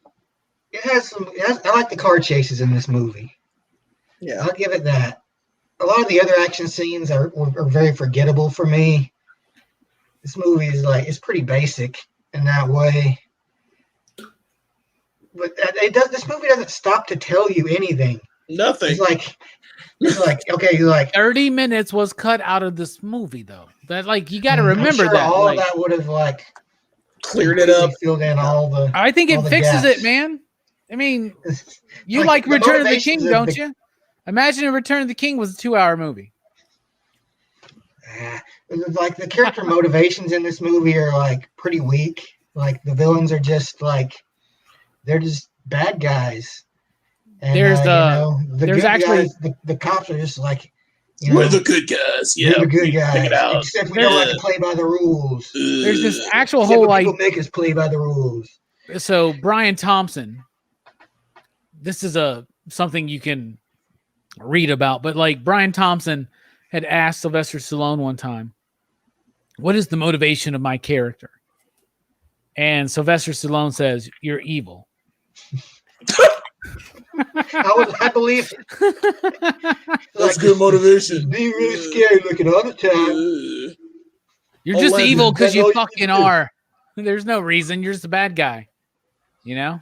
I like the car chases in this movie. Yeah, I'll give it that. A lot of the other action scenes are very forgettable for me. This movie is it's pretty basic in that way. But this movie doesn't stop to tell you anything. Nothing. It's like okay, 30 minutes was cut out of this movie, though. That you got to remember I'm sure that. All that would have cleared it up, filled in all the. I think it fixes it, man. I mean, you like Return of the King, don't you? Imagine if Return of the King was a 2-hour movie. Like the character motivations in this movie are pretty weak. Like the villains are just they're just bad guys. And, there's the cops are just we're the good guys. Yeah, we're the good guys. Except we don't like to play by the rules. There's this actual Except whole people make us play by the rules. So Brian Thompson, this is something you can read about, but like Brian Thompson had asked Sylvester Stallone one time, what is the motivation of my character? And Sylvester Stallone says, you're evil. I believe That's good motivation. Be really scary looking all the time. You're just evil because you fucking are. There's no reason. You're just a bad guy. You know?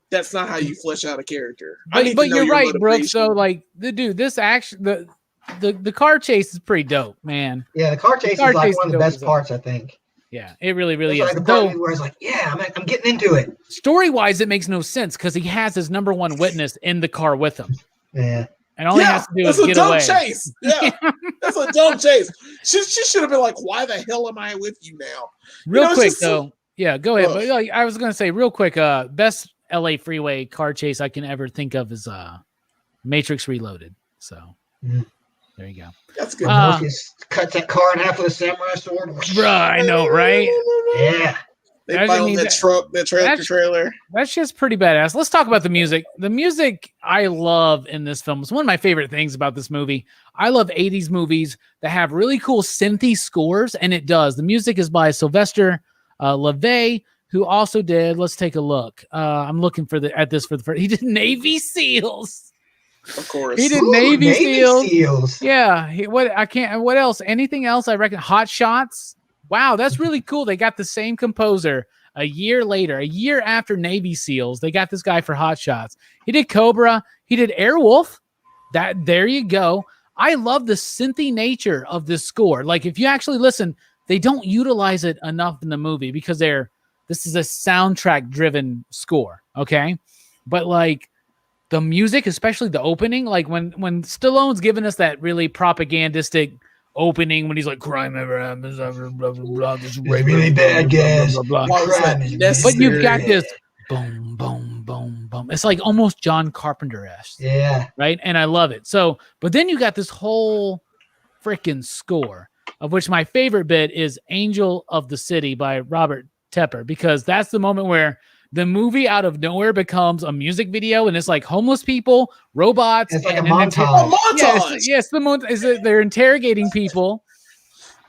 That's not how you flesh out a character. But you're right, Brooks. So like this action, the car chase is pretty dope, man. Yeah, the car chase is like one of the best parts, I think. Yeah, it really is. Like the part where it's like, yeah, I'm getting into it. Story-wise, it makes no sense because he has his number one witness in the car with him. Yeah. And all he has to do is get away. That's a dumb chase. Yeah, that's a dumb chase. She should have been like, why the hell am I with you now? Real quick, though. Yeah, go ahead. But like, I was going to say real quick, best LA freeway car chase I can ever think of is Matrix Reloaded. So there you go. That's good. Morpheus cuts that car in half with a samurai sword. Bruh, I know, right? Yeah. They fight on that truck, that trailer. That's just pretty badass. Let's talk about the music. The music I love in this film is one of my favorite things about this movie. I love 80s movies that have really cool synthy scores, and it does. The music is by Sylvester LeVay, who also did, let's take a look. I'm looking at this for the first. He did Navy SEALs. Of course. He did Navy SEALs. Yeah. What else? Anything else? I reckon Hot Shots. Wow, that's really cool. They got the same composer a year later, a year after Navy SEALs. They got this guy for Hot Shots. He did Cobra. He did Airwolf. There you go. I love the synthy nature of this score. Like if you actually listen, they don't utilize it enough in the movie because this is a soundtrack driven score. Okay. But like the music, especially the opening, like when Stallone's giving us that really propagandistic opening when he's like crime ever happens, blah, blah, blah, this really bad gas. But you've got this boom, boom, boom, boom. It's like almost John Carpenter-esque. Yeah. Right. And I love it. So, but then you got this whole freaking score, of which my favorite bit is Angel of the City by Robert Tepper, because that's the moment where the movie out of nowhere becomes a music video, and it's like homeless people, robots. It's like a montage. Yes, they're interrogating people.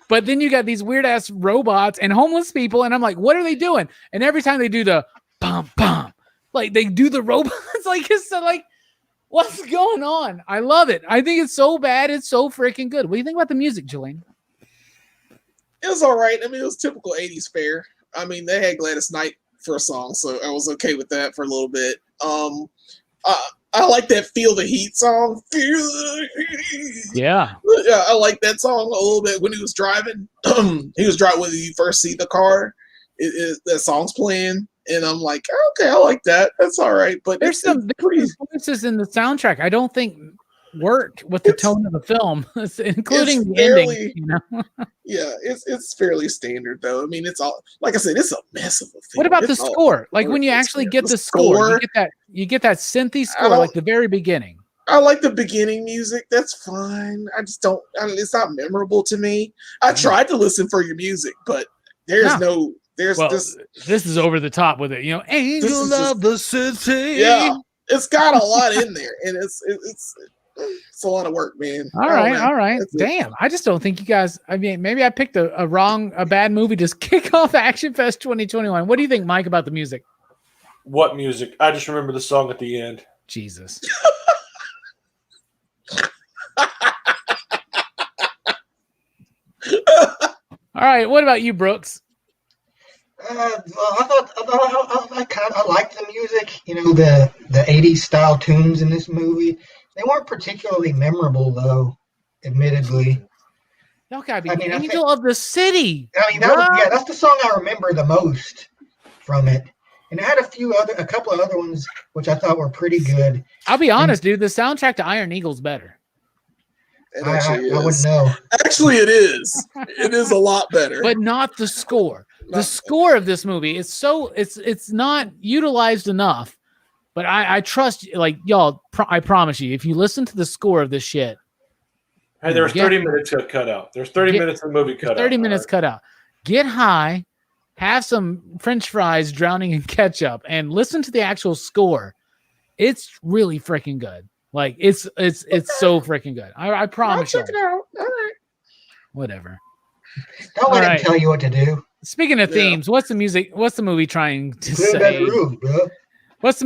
But then you got these weird ass robots and homeless people, and I'm like, what are they doing? And every time they do the bum bum, like they do the robots, like it's so like, what's going on? I love it. I think it's so bad. It's so freaking good. What do you think about the music, Jillian? It was all right. I mean, it was typical 80s fare. I mean, they had Gladys Knight for a song, so I was okay with that for a little bit. I like that "Feel the Heat" song. Feel the heat. Yeah, I like that song a little bit when he was driving. He was driving when you first see the car. That song's playing, and I'm like, okay, I like that. That's all right. But there's some voices in the soundtrack I don't think work with the tone of the film, including the ending. You know? Yeah, it's fairly standard though. I mean, it's all, like I said, it's a mess of a film. What about the score? Like when you actually get the score, you get that synthy score like the very beginning. I like the beginning music. That's fine. I just don't. I mean, it's not memorable to me. I tried to listen for your music, but there's this is over the top with it. You know, Angel of the City. Yeah, it's got a lot in there, and it's a lot of work, man. All right. Damn, I just don't think you guys. I mean, maybe I picked a bad movie to kick off ActionFest 2021. What do you think, Mike, about the music? What music? I just remember the song at the end. Jesus. All right. What about you, Brooks? I liked the music. You know, the 80s style tunes in this movie. They weren't particularly memorable, though. Admittedly. Y'all gotta be Angel of the City. I mean, that's the song I remember the most from it. And it had a couple of other ones which I thought were pretty good. I'll be honest, dude. The soundtrack to Iron Eagle's better. I wouldn't know. Actually, it is. It is a lot better, but not the score. The score of this movie is it's not utilized enough. But I trust, like, y'all, I promise you, if you listen to the score of this shit. Hey, there's 30 minutes cut out. There's 30 minutes of the movie cut out. 30 minutes cut out. Get high, have some French fries drowning in ketchup, and listen to the actual score. It's really freaking good. Like it's so freaking good. I I'll promise you. check it out. All right. Whatever. Don't All let right. him tell you what to do. Speaking of Yeah. themes, what's the movie trying to Clear that say? room, bro. What's the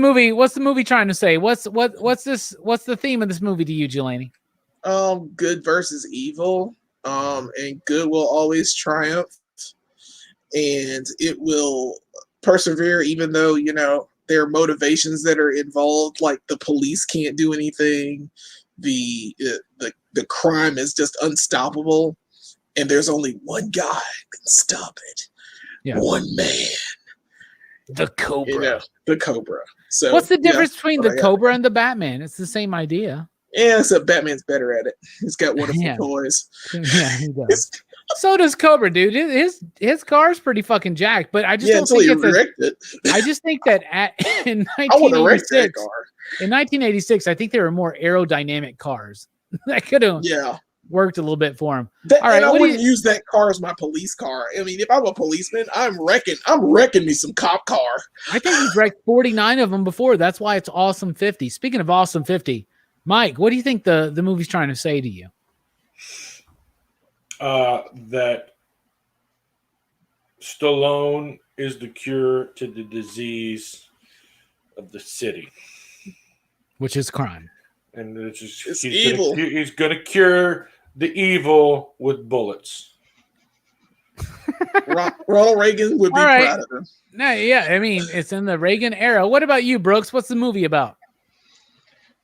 movie trying to say? What's the theme of this movie to you, Jelani? Good versus evil. And good will always triumph, and it will persevere even though, you know, there are motivations that are involved, like the police can't do anything, the crime is just unstoppable, and there's only one guy who can stop it. Yeah. One man. The Cobra. You know, the Cobra. So What's the difference yeah, between but the Cobra and the Batman? It's the same idea. Yeah, except Batman's better at it. He's got wonderful Yeah. toys. Yeah, he does. So does Cobra, dude. His car's pretty fucking jacked, but I just Yeah, don't until think you it's wrecked it. I just think that in I would have wrecked that 1986, car. in 1986, I think there were more aerodynamic cars that could have Yeah. worked a little bit for him. That, All right, and I what do wouldn't use that car as my police car. I mean, if I'm a policeman, I'm wrecking me some cop car. I think he's wrecked 49 of them before. That's why it's Awesome 50. Speaking of Awesome 50, Mike, what do you think the movie's trying to say to you? That Stallone is the cure to the disease of the city, Which is crime. and it's just It's he's evil. He's going to cure the evil with bullets. Ronald Reagan would be All right. proud of him. No, yeah, I mean, it's in the Reagan era. What about you, Brooks? What's the movie about?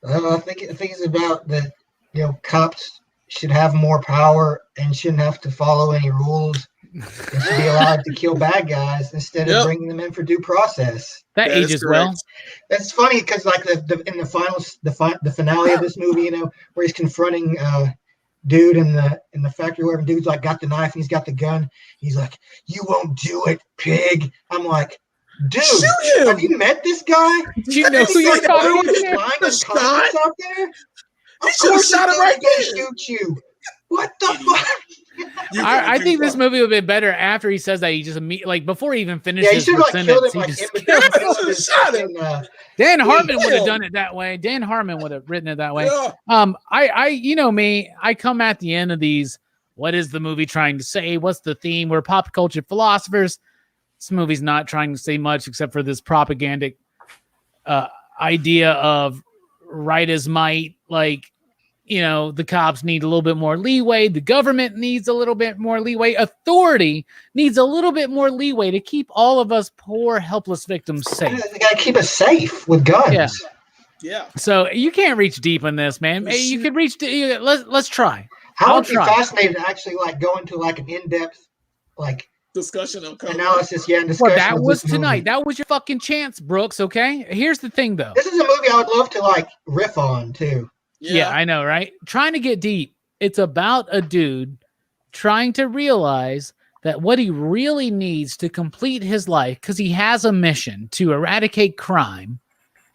I think it's about that, you know, cops should have more power and shouldn't have to follow any rules. They should be allowed to kill bad guys instead of Yep. bringing them in for due process. That That is ages well. correct. That's funny because, like, in the finals, the finale of this movie, you know, where he's confronting dude in the factory where dude's like got the knife and he's got the gun. He's like, "You won't do it, pig." I'm like, dude, Shoot him! have you met this guy? Do you know He's who you're like, talking "Why about? would Lying the unconscious shot? out there? He should have shot him right there. there. Shoot you. What the Idiot. fuck? I think this movie would be better after he says that. He just like before he even finishes Yeah, he his should have like killed sentence. him He like just in kills between him. Should've his shot him. fucking, Dan Harmon would have him. done it that way. Dan Harmon would have written it that way. Yeah. I you know me, I come at the end of these. What is the movie trying to say? What's the theme? We're pop culture philosophers. This movie's not trying to say much except for this propagandic idea of right as might. Like, you know, the cops need a little bit more leeway. The government needs a little bit more leeway. Authority needs a little bit more leeway to keep all of us poor, helpless victims safe. they gotta keep us safe with guns. Yeah. Yeah. So you can't reach deep in this, man. Hey, you could reach. Let's try. I I'll would be try. fascinated to actually like go into like an in-depth like Discussion of Cobra. analysis, and Well, discussion. that of was this movie. tonight. That was your fucking chance, Brooks. Okay. Here's the thing, though. This is a movie I would love to like riff on too. Yeah, I know, right? Trying to get deep. It's about a dude trying to realize that what he really needs to complete his life, because he has a mission to eradicate crime,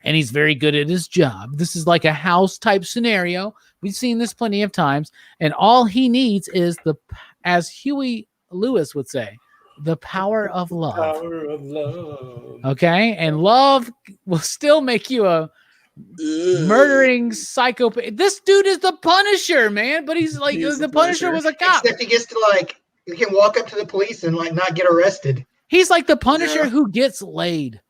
and he's very good at his job. This is like a house type scenario. We've seen this plenty of times, and all he needs is as Huey Lewis would say, the power of love. Power of love. Okay, and love will still make you a murdering psychopath. This dude is the Punisher, man. But he's like He's the the Punisher Punisher. was a cop. Except he gets to like he can walk up to the police and like not get arrested. He's like the Punisher Yeah. who gets laid.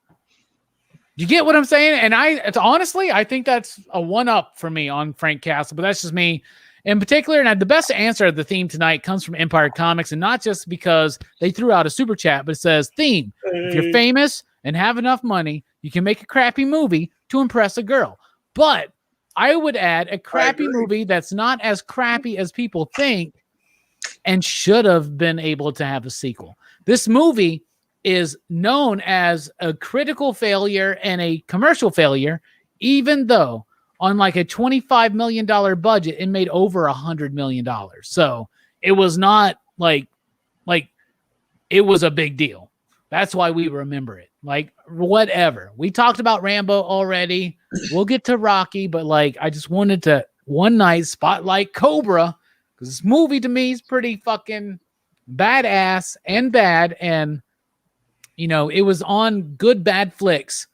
You get what I'm saying? And honestly, I think that's a one-up for me on Frank Castle, but that's just me in particular. And the best answer of the theme tonight comes from Empire Comics, and not just because they threw out a super chat, but it says, theme, if you're famous and have enough money, you can make a crappy movie to impress a girl. But I would add a crappy agree. movie that's not as crappy as people think and should have been able to have a sequel. This movie is known as a critical failure and a commercial failure, even though on like a $25 million budget, it made over $100 million. So it was not like it was a big deal. That's why we remember it. Like, whatever. We talked about Rambo already. We'll get to Rocky, but like, I just wanted to one night spotlight Cobra, because this movie to me is pretty fucking badass and bad. And, you know, it was on Good Bad Flicks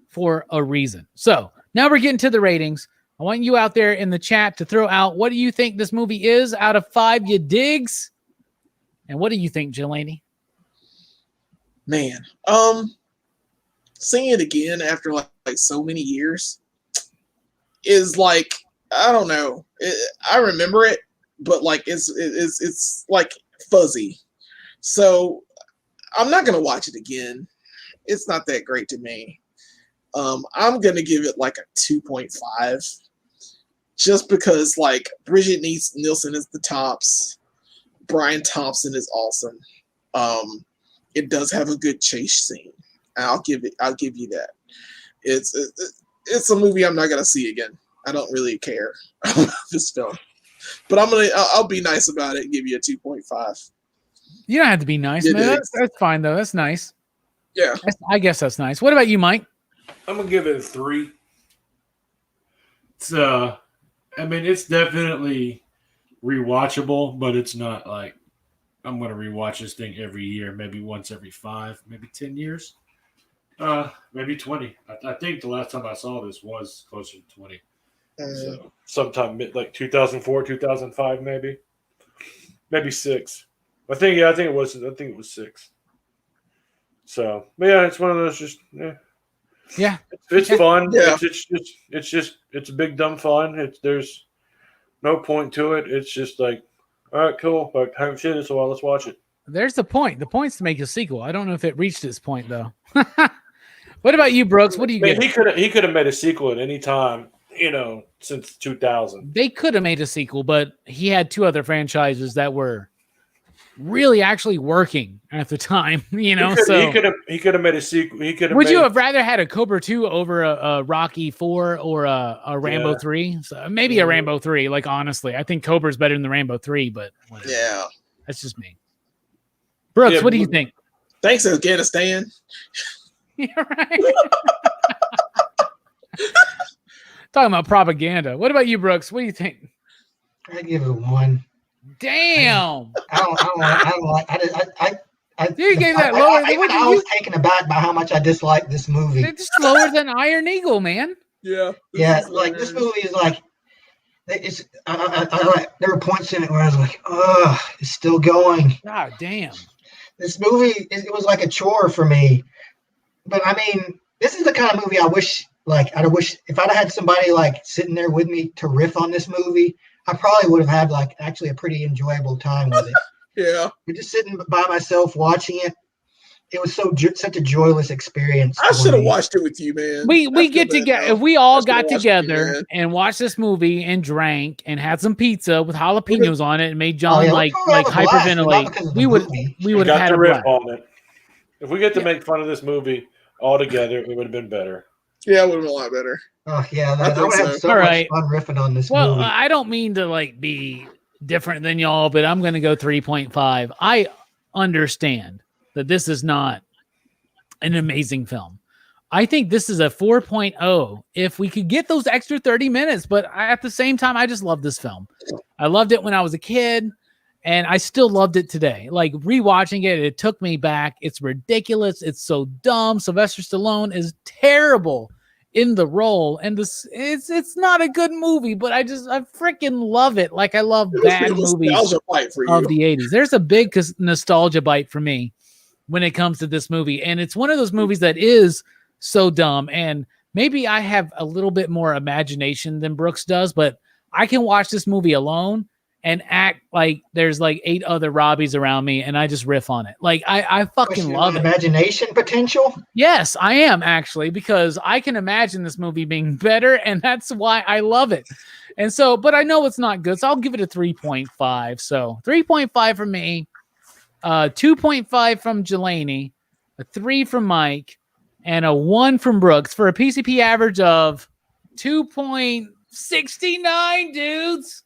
for a reason. So now we're getting to the ratings. I want you out there in the chat to throw out what do you think this movie is out of 5, you digs? And what do you think, Jelani? Man, seeing it again after like so many years is like, I don't know. I remember it, but like it's like fuzzy. So I'm not gonna watch it again. It's not that great to me. I'm gonna give it like a 2.5, just because like Bridget Nielsen is the tops. Brian Thompson is awesome. It does have a good chase scene. I'll give you that. It's a movie I'm not gonna see again. I don't really care about this film, but I'll be nice about it and give you a 2.5. You don't have to be nice, man. That's fine though. That's nice. Yeah, I guess that's nice. What about you, Mike? I'm gonna give it a 3. It's I mean, it's definitely rewatchable, but it's not like I'm gonna rewatch this thing every year. Maybe once every 5, maybe 10 years, maybe 20. I think the last time I saw this was closer to 20. So sometime like 2004, 2005, maybe 6. I think it was 6. So, but yeah, it's one of those just it's fun. Yeah. It's a big dumb fun. There's no point to it. It's just like, all right, cool. Like, I haven't seen it, so let's watch it. There's the point. The point's to make a sequel. I don't know if it reached its point though. What about you, Brooks? What do you get? He could have made a sequel at any time, since 2000. They could have made a sequel, but he had 2 other franchises that were really actually working at the time, He could have made a sequel. Would you have rather had a Cobra 2 over a Rocky 4 or a Rambo 3? So maybe a Rambo 3. Like, honestly, I think Cobra's better than the Rambo 3, but whatever. Yeah, that's just me. Brooks, what do you think? Thanks, Afghanistan. Yeah, right. Talking about propaganda. What about you, Brooks? What do you think? I give it a 1. Damn. You gave that lower. I was taken aback by how much I dislike this movie. It's lower than Iron Eagle, man. Yeah. Yeah, like this movie is like, there were points in it where I was like, oh, it's still going. God damn. This movie, it was like a chore for me. But I mean, this is the kind of movie I wish if I'd had somebody like sitting there with me to riff on this movie, I probably would have had like actually a pretty enjoyable time with it. Yeah. But just sitting by myself watching it, it was such a joyless experience. I should have watched it with you, man. We get together. If we all got together and watched this movie and drank and had some pizza with jalapenos on it and made John like hyperventilate, we would have had a riff on it. If we get to make fun of this movie all together, it would have been better. Yeah, it would have been a lot better. Oh yeah, I would have so much fun riffing on this movie. Well, I don't mean to like be different than y'all, but I'm going to go 3.5. I understand that this is not an amazing film. I think this is a 4.0 if we could get those extra 30 minutes. But at the same time, I just love this film. I loved it when I was a kid, and I still loved it today. Like rewatching it, it took me back. It's ridiculous. It's so dumb. Sylvester Stallone is terrible in the role, and it's not a good movie, but I freaking love it. Like I love bad movies of the 80s. There's a big nostalgia bite for me when it comes to this movie, and it's one of those movies that is so dumb, and maybe I have a little bit more imagination than Brooks does, but I can watch this movie alone and act like there's like 8 other Robbies around me, and I just riff on it. Like I fucking love it. Imagination potential? Yes, I am actually, because I can imagine this movie being better, and that's why I love it. And so, but I know it's not good, so I'll give it a 3.5. So 3.5 from me, 2.5 from Jelani, a 3 from Mike, and a 1 from Brooks for a PCP average of 2.69, dudes.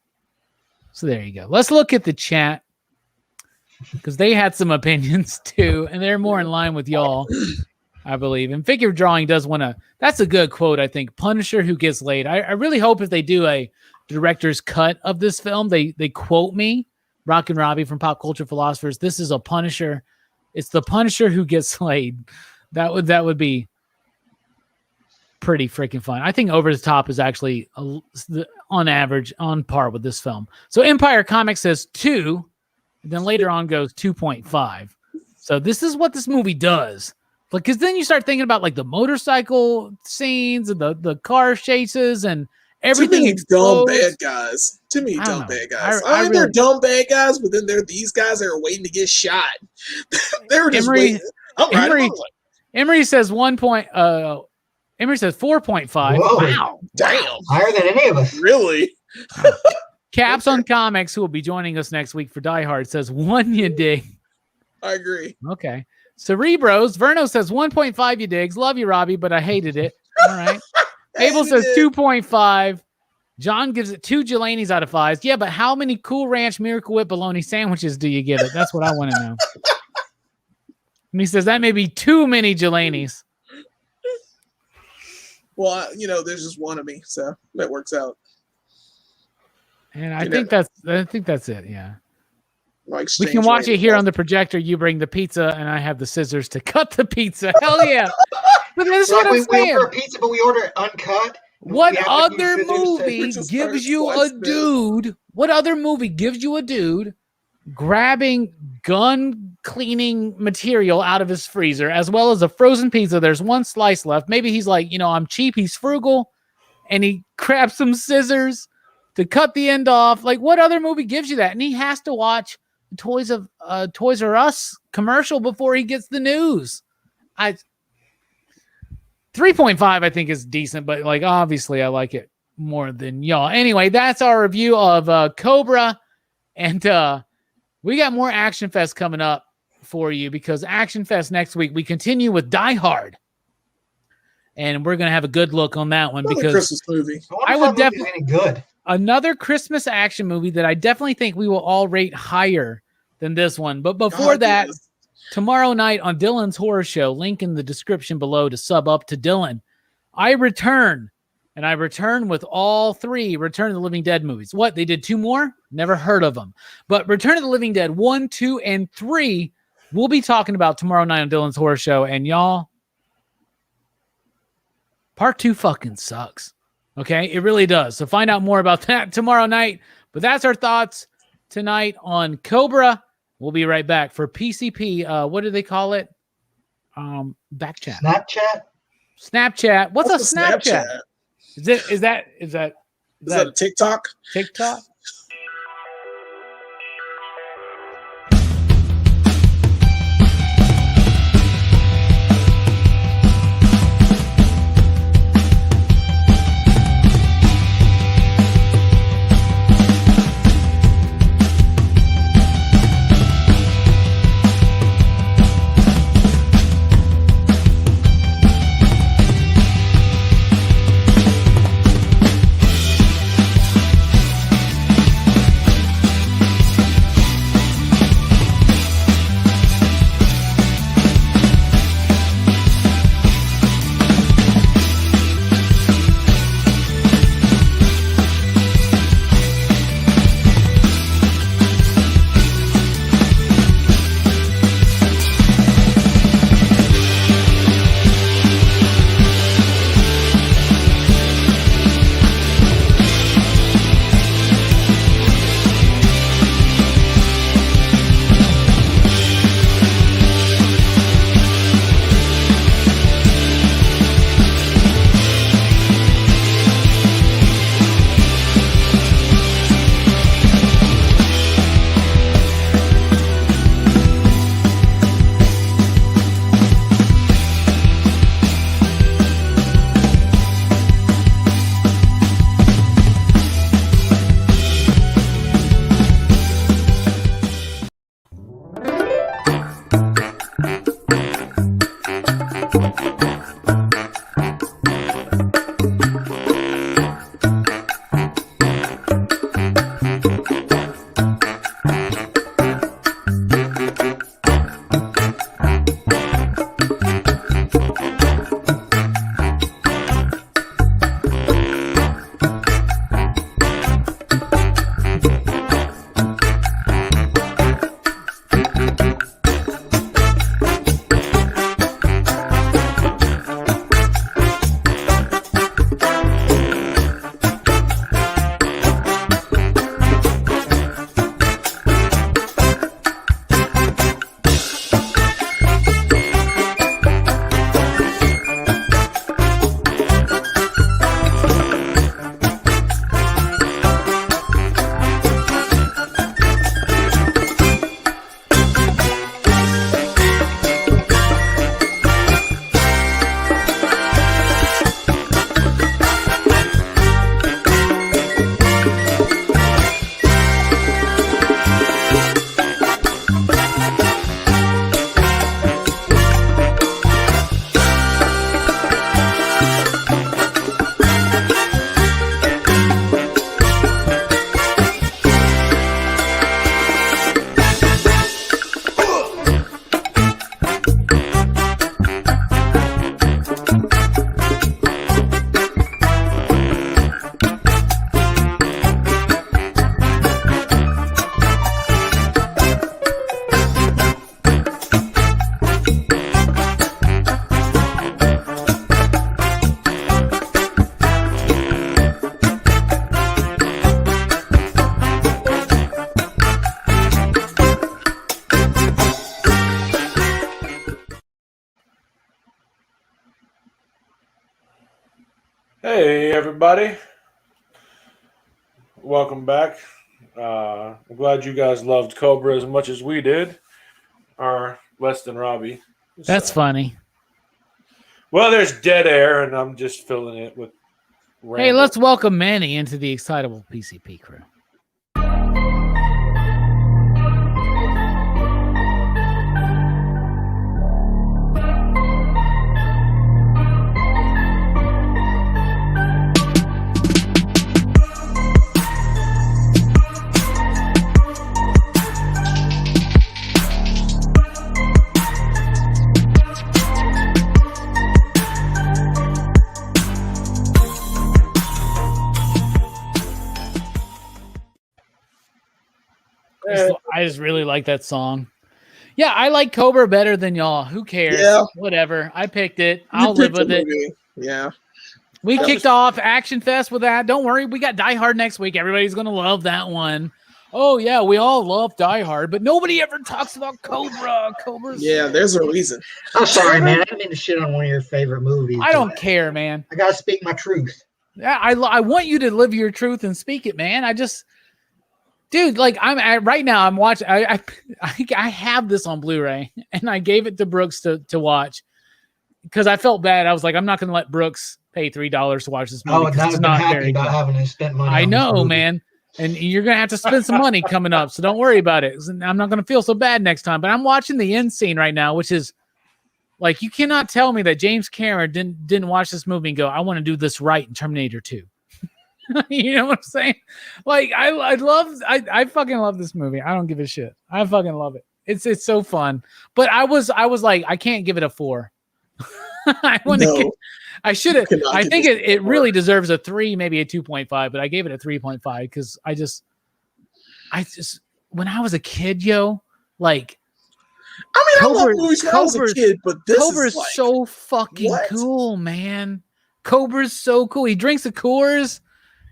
So there you go. Let's look at the chat, because they had some opinions too, and they're more in line with y'all, I believe. And Figure Drawing does want to, that's a good quote, I think. Punisher who gets laid. I really hope if they do a director's cut of this film, they quote me, Rockin' Robbie from Pop Culture Philosophers. This is a Punisher. It's the Punisher who gets laid. That would be pretty freaking fun. I think Over the Top is actually on average on par with this film. So Empire Comics says 2, and then later on goes 2.5. So this is what this movie does. Because then you start thinking about like the motorcycle scenes and the car chases and everything. Too many dumb explodes. bad guys. Too many dumb bad guys. I mean, they're dumb bad guys, but then there are these guys that are waiting to get shot. They were just waiting. Emery says 1 point. Emery says 4.5. Whoa. Wow, Damn, Higher than any of us. really? Caps on Comics, who will be joining us next week for Die Hard, says 1 you dig. I agree. Okay. Cerebros, Verno says 1.5 you digs. Love you, Robbie, but I hated it. All right. Abel says 2.5. John gives it 2 Jelanis out of 5. Yeah, but how many Cool Ranch Miracle Whip bologna sandwiches do you give it? That's what I want to know. And he says that may be too many Jelanis. Well, there's just one of me, so that works out. And I think that's it. Yeah. Like we can watch it here on the projector. You bring the pizza, and I have the scissors to cut the pizza. Hell yeah! But this is what I'm saying. We order a pizza, but we order it uncut. What other movie gives you a dude? What other movie gives you a dude grabbing gun cleaning material out of his freezer as well as a frozen pizza? There's one slice left. Maybe he's like, I'm cheap. He's frugal, and he grabs some scissors to cut the end off. Like, what other movie gives you that? And he has to watch Toys R Us commercial before he gets the news. 3.5 I think is decent, but like obviously I like it more than y'all. Anyway, that's our review of Cobra, and we got more Action Fest coming up for you because Action Fest next week we continue with Die Hard, and we're gonna have a good look on that one because Christmas movie. I would definitely any good. Another Christmas action movie that I definitely think we will all rate higher than this one. But before that, tomorrow night on Dylan's Horror Show, link in the description below to sub up to Dylan. I return with all 3 Return of the Living Dead movies. What? They did 2 more? Never heard of them. But Return of the Living Dead 1, 2, and 3 we'll be talking about tomorrow night on Dylan's Horror Show. And y'all, part 2 fucking sucks. Okay, it really does. So find out more about that tomorrow night. But that's our thoughts tonight on Cobra. We'll be right back for PCP. What do they call it? Back chat. Snapchat. What's a Snapchat? Is that TikTok? TikTok? Hey, everybody. Welcome back. I'm glad you guys loved Cobra as much as we did. Or less than Robbie. That's funny. Well, there's dead air, and I'm just filling it with ramble. Hey, let's welcome Manny into the Excitable PCP crew. I just really like that song. Yeah, I like Cobra better than y'all. Who cares? Yeah. Whatever. I picked it. I'll live with it. Yeah. We kicked off ActionFest with that. Don't worry. We got Die Hard next week. Everybody's going to love that one. Oh, yeah. We all love Die Hard, but nobody ever talks about Cobra. Cobra's. Yeah, there's a reason. I'm sorry, man. I didn't mean to shit on one of your favorite movies. I don't care, man. I got to speak my truth. Yeah, I want you to live your truth and speak it, man. Dude, like right now I'm watching. I have this on Blu-ray, and I gave it to Brooks to watch because I felt bad. I was like, I'm not going to let Brooks pay $3 to watch this movie. Oh, now it's I'm not happy very about good. having to spend money. I on know, this movie. man, and you're going to have to spend some money coming up. So don't worry about it. I'm not going to feel so bad next time. But I'm watching the end scene right now, which is like you cannot tell me that James Cameron didn't watch this movie and go, I want to do this right in Terminator 2. You know what I'm saying? Like I fucking love this movie. I don't give a shit. I fucking love it. It's so fun. But I was like, I can't give it a 4. I should have. I think it really deserves a 3, maybe a 2.5, but I gave it a 3.5 because I just when I was a kid, like I mean, I love movies when I was a kid, but this Cobra's is like, so fucking cool, man. Cobra's so cool. He drinks a Coors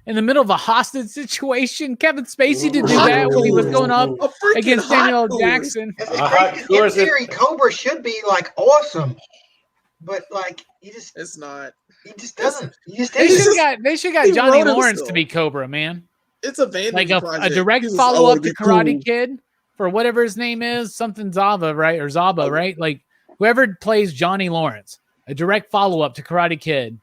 in the middle of a hostage situation. Kevin Spacey did do that when he was going up against Samuel Jackson. In theory, Cobra should be like awesome, but like it's not. He just doesn't. They should got Johnny Lawrence to be Cobra, man. It's a vanity a direct follow up to Karate Kid for whatever his name is, something Zava, right? Or Zaba, right? Like whoever plays Johnny Lawrence, a direct follow up to Karate Kid.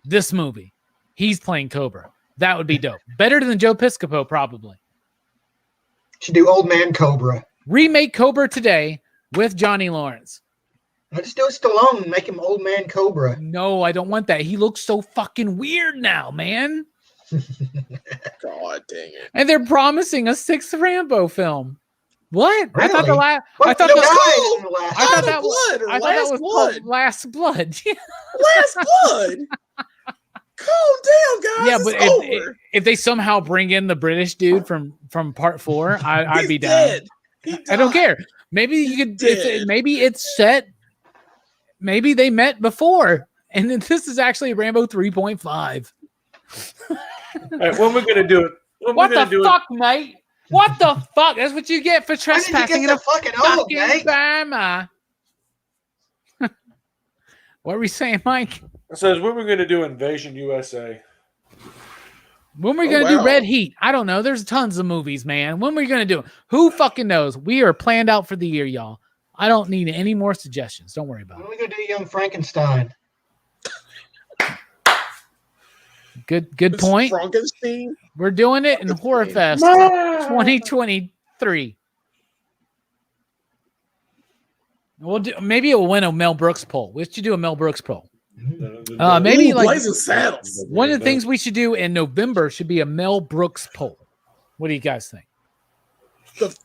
This movie, he's playing Cobra. That would be dope. Better than Joe Piscopo, probably. Should do Old Man Cobra. Remake Cobra today with Johnny Lawrence. I just do Stallone and make him Old Man Cobra. No, I don't want that. He looks so fucking weird now, man. God dang it. And they're promising a 6th Rambo film. What? Really? I thought I thought that was called Last Blood. Last Blood. Calm down, guys. Yeah, but if they somehow bring in the British dude from part 4, I'd be down. I don't care. Maybe you could. Maybe it's set. Maybe they met before, and then this is actually Rambo 3.5. Right, when we're gonna do it? What the fuck, mate? What the fuck? That's what you get for trespassing in a fucking Bama. What were we saying, Mike? It says when we're gonna do Invasion USA. When we're going to do Red Heat? I don't know. There's tons of movies, man. When we're going to do it? Who fucking knows? We are planned out for the year, y'all. I don't need any more suggestions. Don't worry about it. When are we going to do Young Frankenstein? Good point. Frankenstein? We're doing it in Horror Fest 2023. Maybe it'll win a Mel Brooks poll. We should do a Mel Brooks poll. Maybe like Blazing Saddles. One of the things we should do in November should be a Mel Brooks poll. What do you guys think?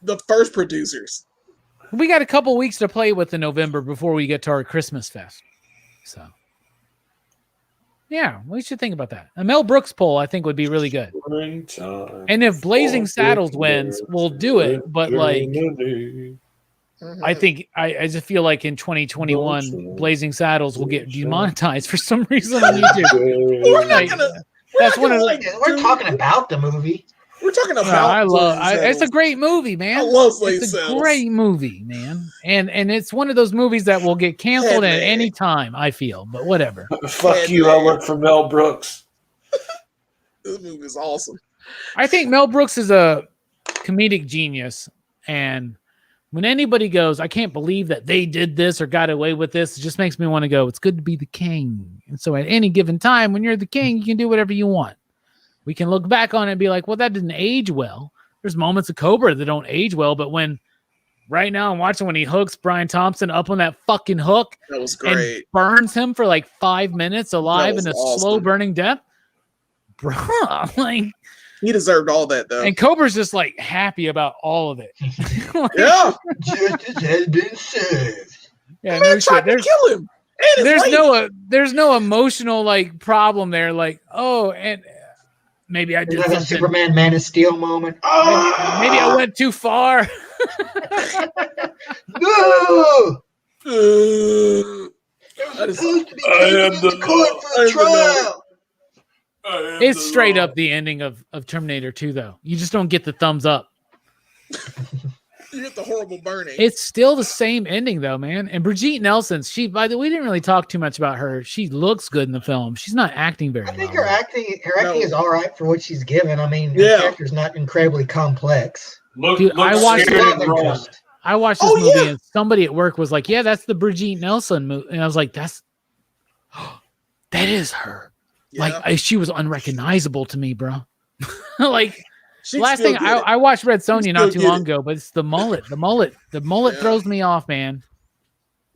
The first producers. We got a couple weeks to play with in November before we get to our Christmas fest. So, yeah, we should think about that. A Mel Brooks poll, I think, would be really good. And if Blazing Saddles wins, we'll do it. But like, I think I just feel like in 2021, Blazing Saddles will get demonetized for some reason on YouTube. We're talking about the movie. We're talking about. It's a great movie, man. I love It's a great movie, man. And it's one of those movies that will get canceled at any time, I feel. But whatever. Fuck you! I work for Mel Brooks. This movie is awesome. I think Mel Brooks is a comedic genius, and when anybody goes, I can't believe that they did this or got away with this, it just makes me want to go, it's good to be the king. And so at any given time, when you're the king, you can do whatever you want. We can look back on it and be like, well, that didn't age well. There's moments of Cobra that don't age well, but when right now I'm watching when he hooks Brian Thompson up on that fucking hook, that was great, and burns him for like 5 minutes alive in a awesome. slow burning death. Bro, like he deserved all that though. And Cobra's just like happy about all of it. Like, yeah, justice has been served. Yeah, no shit. To kill him. There's no emotional like problem there. Like, oh, and maybe I did like something. A Superman Man of Steel moment. Maybe I went too far. No. I am the court for a trial. It's straight up the ending of Terminator 2, though. You just don't get the thumbs up. You get the horrible burning. It's still the same ending, though, man. And Brigitte Nelson, by the way, we didn't really talk too much about her. She looks good in the film. She's not acting very well. I think her acting is all right for what she's given. I mean, her character's not incredibly complex. I watched this movie, and somebody at work was like, "Yeah, that's the Brigitte Nelson movie," and I was like, that is her." Yeah. Like she was unrecognizable to me, bro. Like last thing I watched Red Sonja not too long ago, but it's the mullet. The mullet throws me off, man.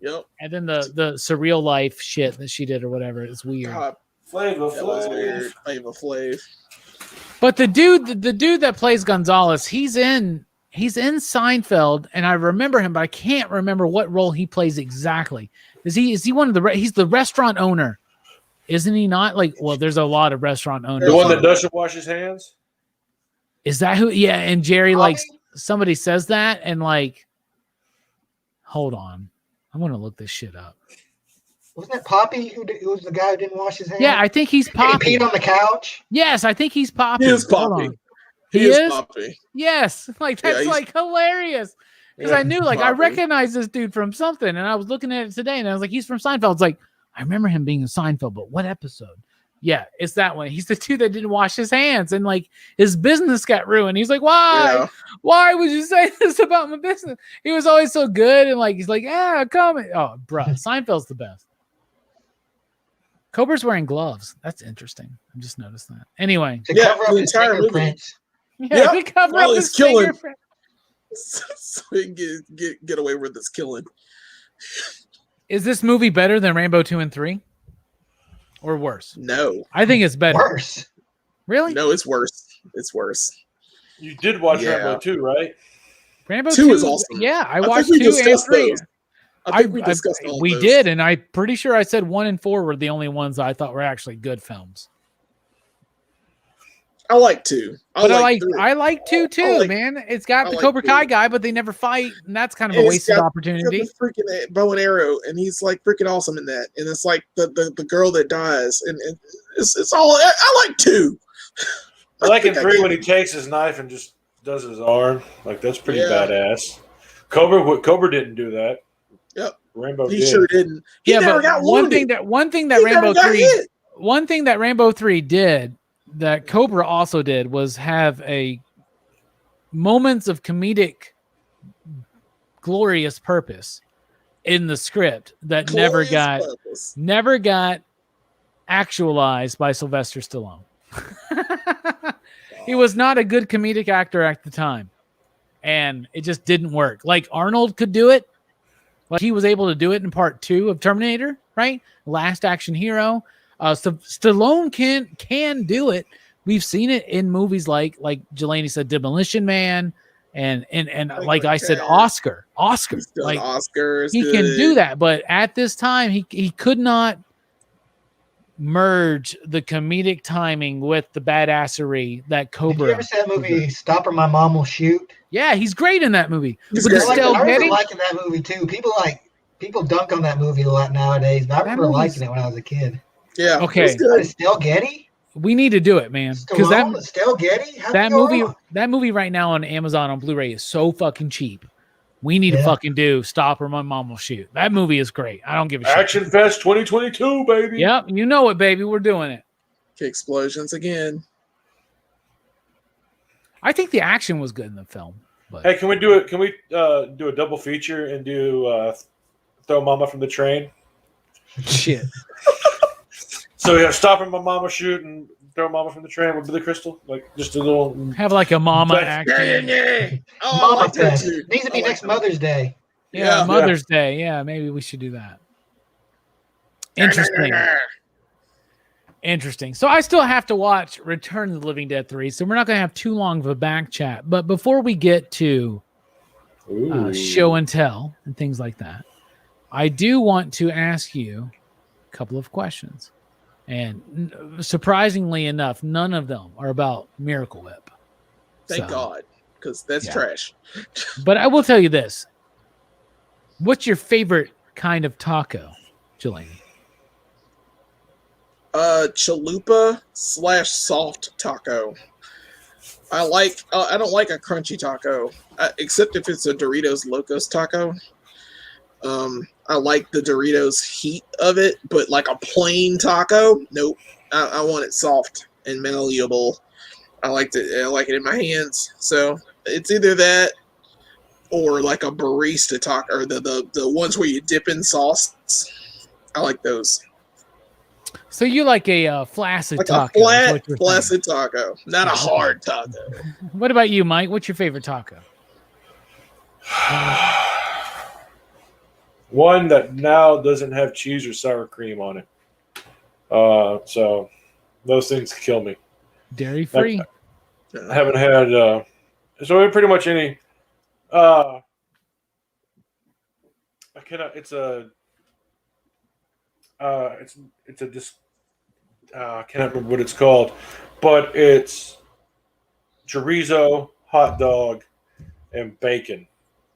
Yep. And then the surreal life shit that she did or whatever. It's weird. Flavor Flav. But the dude that plays Gonzalez, he's in Seinfeld, and I remember him, but I can't remember what role he plays exactly. Is he one of he's the restaurant owner? Isn't he not? Like, well, there's a lot of restaurant owners. The one that doesn't wash his hands? Is that who? Yeah, and Jerry, like, somebody says that, and like, hold on. I'm going to look this shit up. Wasn't that Poppy who was the guy who didn't wash his hands? Yeah, I think he's Poppy. He peed on the couch? Yes, I think he's Poppy. He is Poppy. He is Poppy. Yes. Like, that's like hilarious. Because I knew, like, Poppy. I recognized this dude from something, and I was looking at it today, and I was like, he's from Seinfeld. It's like, I remember him being in Seinfeld, but what episode? Yeah, it's that one. He's the dude that didn't wash his hands, and like his business got ruined. He's like, why? Yeah. Why would you say this about my business? He was always so good, and like he's like, yeah, come. Oh, bro, Seinfeld's the best. Cobra's wearing gloves. That's interesting. I just noticed that. Anyway, to cover up his fingerprints. Yeah, to cover up his fingerprints. So he can get away with this killing. Is this movie better than Rambo 2 and 3? Or worse? No. I think it's better. Worse. Really? No, it's worse. It's worse. You did watch Rambo 2, right? Rambo 2 is awesome. Yeah, I watched 2 and 3. I think we discussed all we those. did, and I'm pretty sure I said 1 and 4 were the only ones that I thought were actually good films. I like 2. I like 2 too, man. It's got the Cobra Kai guy, but they never fight, and that's kind of a wasted opportunity. It's got the freaking bow and arrow, and he's like freaking awesome in that. And it's like the girl that dies, and it's all. I like 2. I like in 3 when he takes his knife and just does his arm. Like that's pretty badass. Cobra didn't do that. Yep, Rambo he did. Sure didn't. He never got wounded. One thing that Rambo 3 did. That Cobra also did was have a moments of comedic glorious purpose in the script that never got actualized by Sylvester Stallone. He was not a good comedic actor at the time, and it just didn't work. Like Arnold could do it, like he was able to do it in part 2 of Terminator, right? Last Action Hero. So Stallone can do it. We've seen it in movies like Jelani said, Demolition Man, and like I said, Oscar. Like Oscars, he can do that, but at this time he could not merge the comedic timing with the badassery that Cobra. Did you ever see that movie Stop or My Mom Will Shoot? Yeah, he's great in that movie. I remember liking that movie too. People dunk on that movie a lot nowadays, but I remember liking it when I was a kid. Yeah. Okay. Estelle Getty? We need to do it, man. Because Estelle Getty? That movie right now on Amazon on Blu-ray is so fucking cheap. We need to fucking do Stop or My Mom Will Shoot. That movie is great. I don't give a shit. ActionFest 2022, baby. Yep, you know it, baby. We're doing it. Explosions again. I think the action was good in the film. But Hey, can we do it? Can we do a double feature and do Throw Mama from the Train? shit. So yeah, stopping my mama shoot and throw Mama from the Train with Billy Crystal, like just a little. Have like a mama But- action. Oh, I Mama like that Fest. too. Needs to be I like next that. Mother's Day. Yeah, Yeah. Mother's Day. Yeah, maybe we should do that. Interesting. Interesting. So I still have to watch Return of the Living Dead 3, so we're not going to have too long of a back chat. But before we get to Ooh. show and tell and things like that, I do want to ask you a couple of questions. And surprisingly enough, none of them are about Miracle Whip. Thank So- God, because that's Yeah. trash. But I will tell you this. What's your favorite kind of taco, Jelani? Chalupa / soft taco. I don't like a crunchy taco, except if it's a Doritos Locos taco. I like the Doritos heat of it, but like a plain taco, nope. I want it soft and malleable. I like it in my hands. So it's either that or like a barista taco, or the ones where you dip in sauce. I like those. So you like a flaccid Like taco? a is flat, what you're saying. flaccid taco, not a hard taco. What about you, Mike? What's your favorite taco? One that now doesn't have cheese or sour cream on it. So those things kill me. Dairy free. I haven't had so pretty much any. I cannot. It's a. It's a I cannot remember what it's called, but it's chorizo, hot dog, and bacon,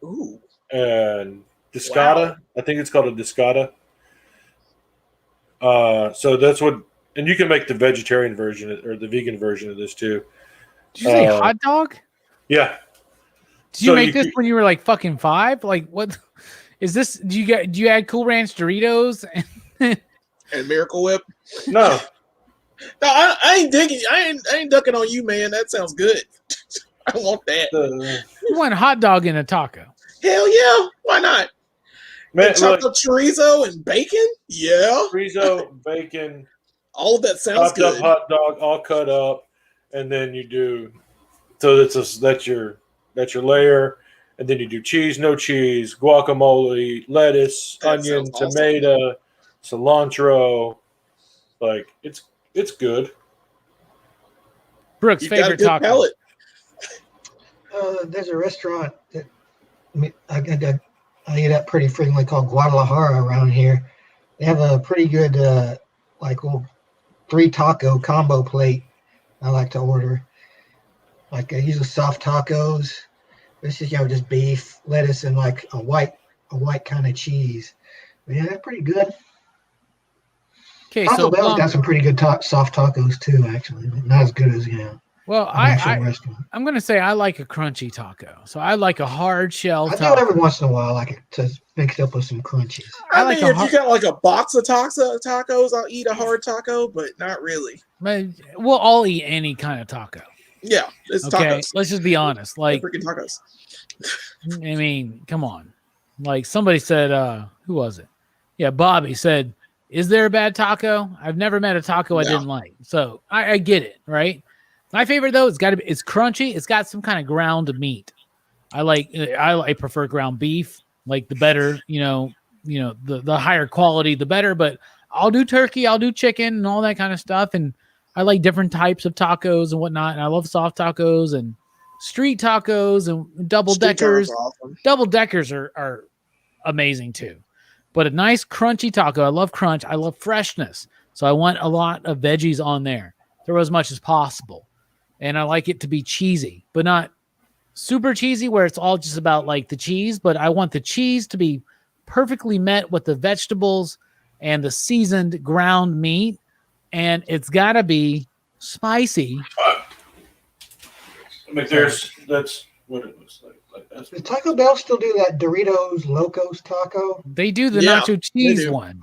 Ooh, and discata. I think it's called a discata. So that's what, and you can make the vegetarian version or the vegan version of this too. Did you say hot dog? Yeah. Did you So make you this could- when you were like fucking 5? Like what is this? Do you add Cool Ranch Doritos? and Miracle Whip. No, No, I ain't digging. I ain't ducking on you, man. That sounds good. I want that. You want a hot dog in a taco? Hell yeah, why not? man, And chocolate chorizo and bacon. Yeah, chorizo, bacon, all of that sounds chopped up good. hot dog, all cut up, and then you do. So that's your layer, and then you do cheese, no cheese, guacamole, lettuce, That onion, sounds awesome. tomato, cilantro. Like it's good. Brooks' You got a favorite good taco. palate. There's a restaurant that I eat at pretty frequently called Guadalajara around here. They have a pretty good like little 3 taco combo plate I like to order. Like I use soft tacos. This is just beef, lettuce, and like a white kind of cheese. But yeah, they're pretty good. Okay, Taco so Bell's got some pretty good soft tacos too. Actually, not as good as well, an actual I restaurant. I'm gonna say I like a crunchy taco. So I like a hard shell I do taco. it every once in a while. I like it to mix it up with some crunchies. I I like mean, a if hard- you got like a box of tacos, I'll eat a hard taco, but not really. But we'll all eat any kind of taco. Yeah, it's Okay, tacos. let's just be honest. They're Like, freaking tacos. I mean, come on. Like somebody said, who was it? Yeah, Bobby said, "Is there a bad taco?" I've never met a taco I No. didn't like. So I get it, right? My favorite though, it's crunchy. It's got some kind of ground meat. I prefer ground beef. Like the better, the higher quality, the better. But I'll do turkey, I'll do chicken, and all that kind of stuff. And I like different types of tacos and whatnot. And I love soft tacos and street tacos and double Street tacos deckers. are awesome. Double deckers are amazing too. But a nice crunchy taco. I love crunch. I love freshness. So I want a lot of veggies on there. Throw as much as possible. And I like it to be cheesy, but not super cheesy where it's all just about like the cheese. But I want the cheese to be perfectly met with the vegetables and the seasoned ground meat. And it's got to be spicy. I mean, that's what it looks like. That's Does Taco Bell still do that Doritos Locos taco? They do the Yeah, nacho cheese do. one.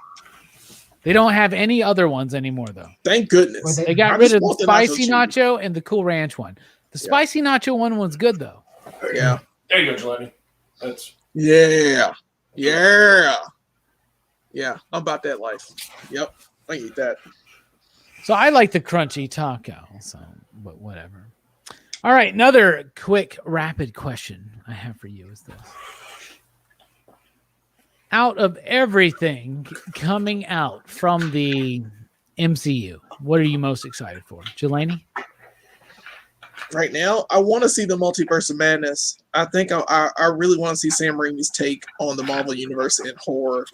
They don't have any other ones anymore, though. Thank goodness. Well, They got I rid just of the want the spicy cheese. nacho and the Cool Ranch one. The spicy nacho one was good though. Yeah. There you go, Jelani. That's Yeah. Yeah. Yeah. I'm about that life. Yep. I eat that. So I like the crunchy taco. So, but whatever. All right, another quick, rapid question I have for you is this: out of everything coming out from the MCU, what are you most excited for, Jelani? Right now, I want to see the Multiverse of Madness. I think I really want to see Sam Raimi's take on the Marvel Universe in horror.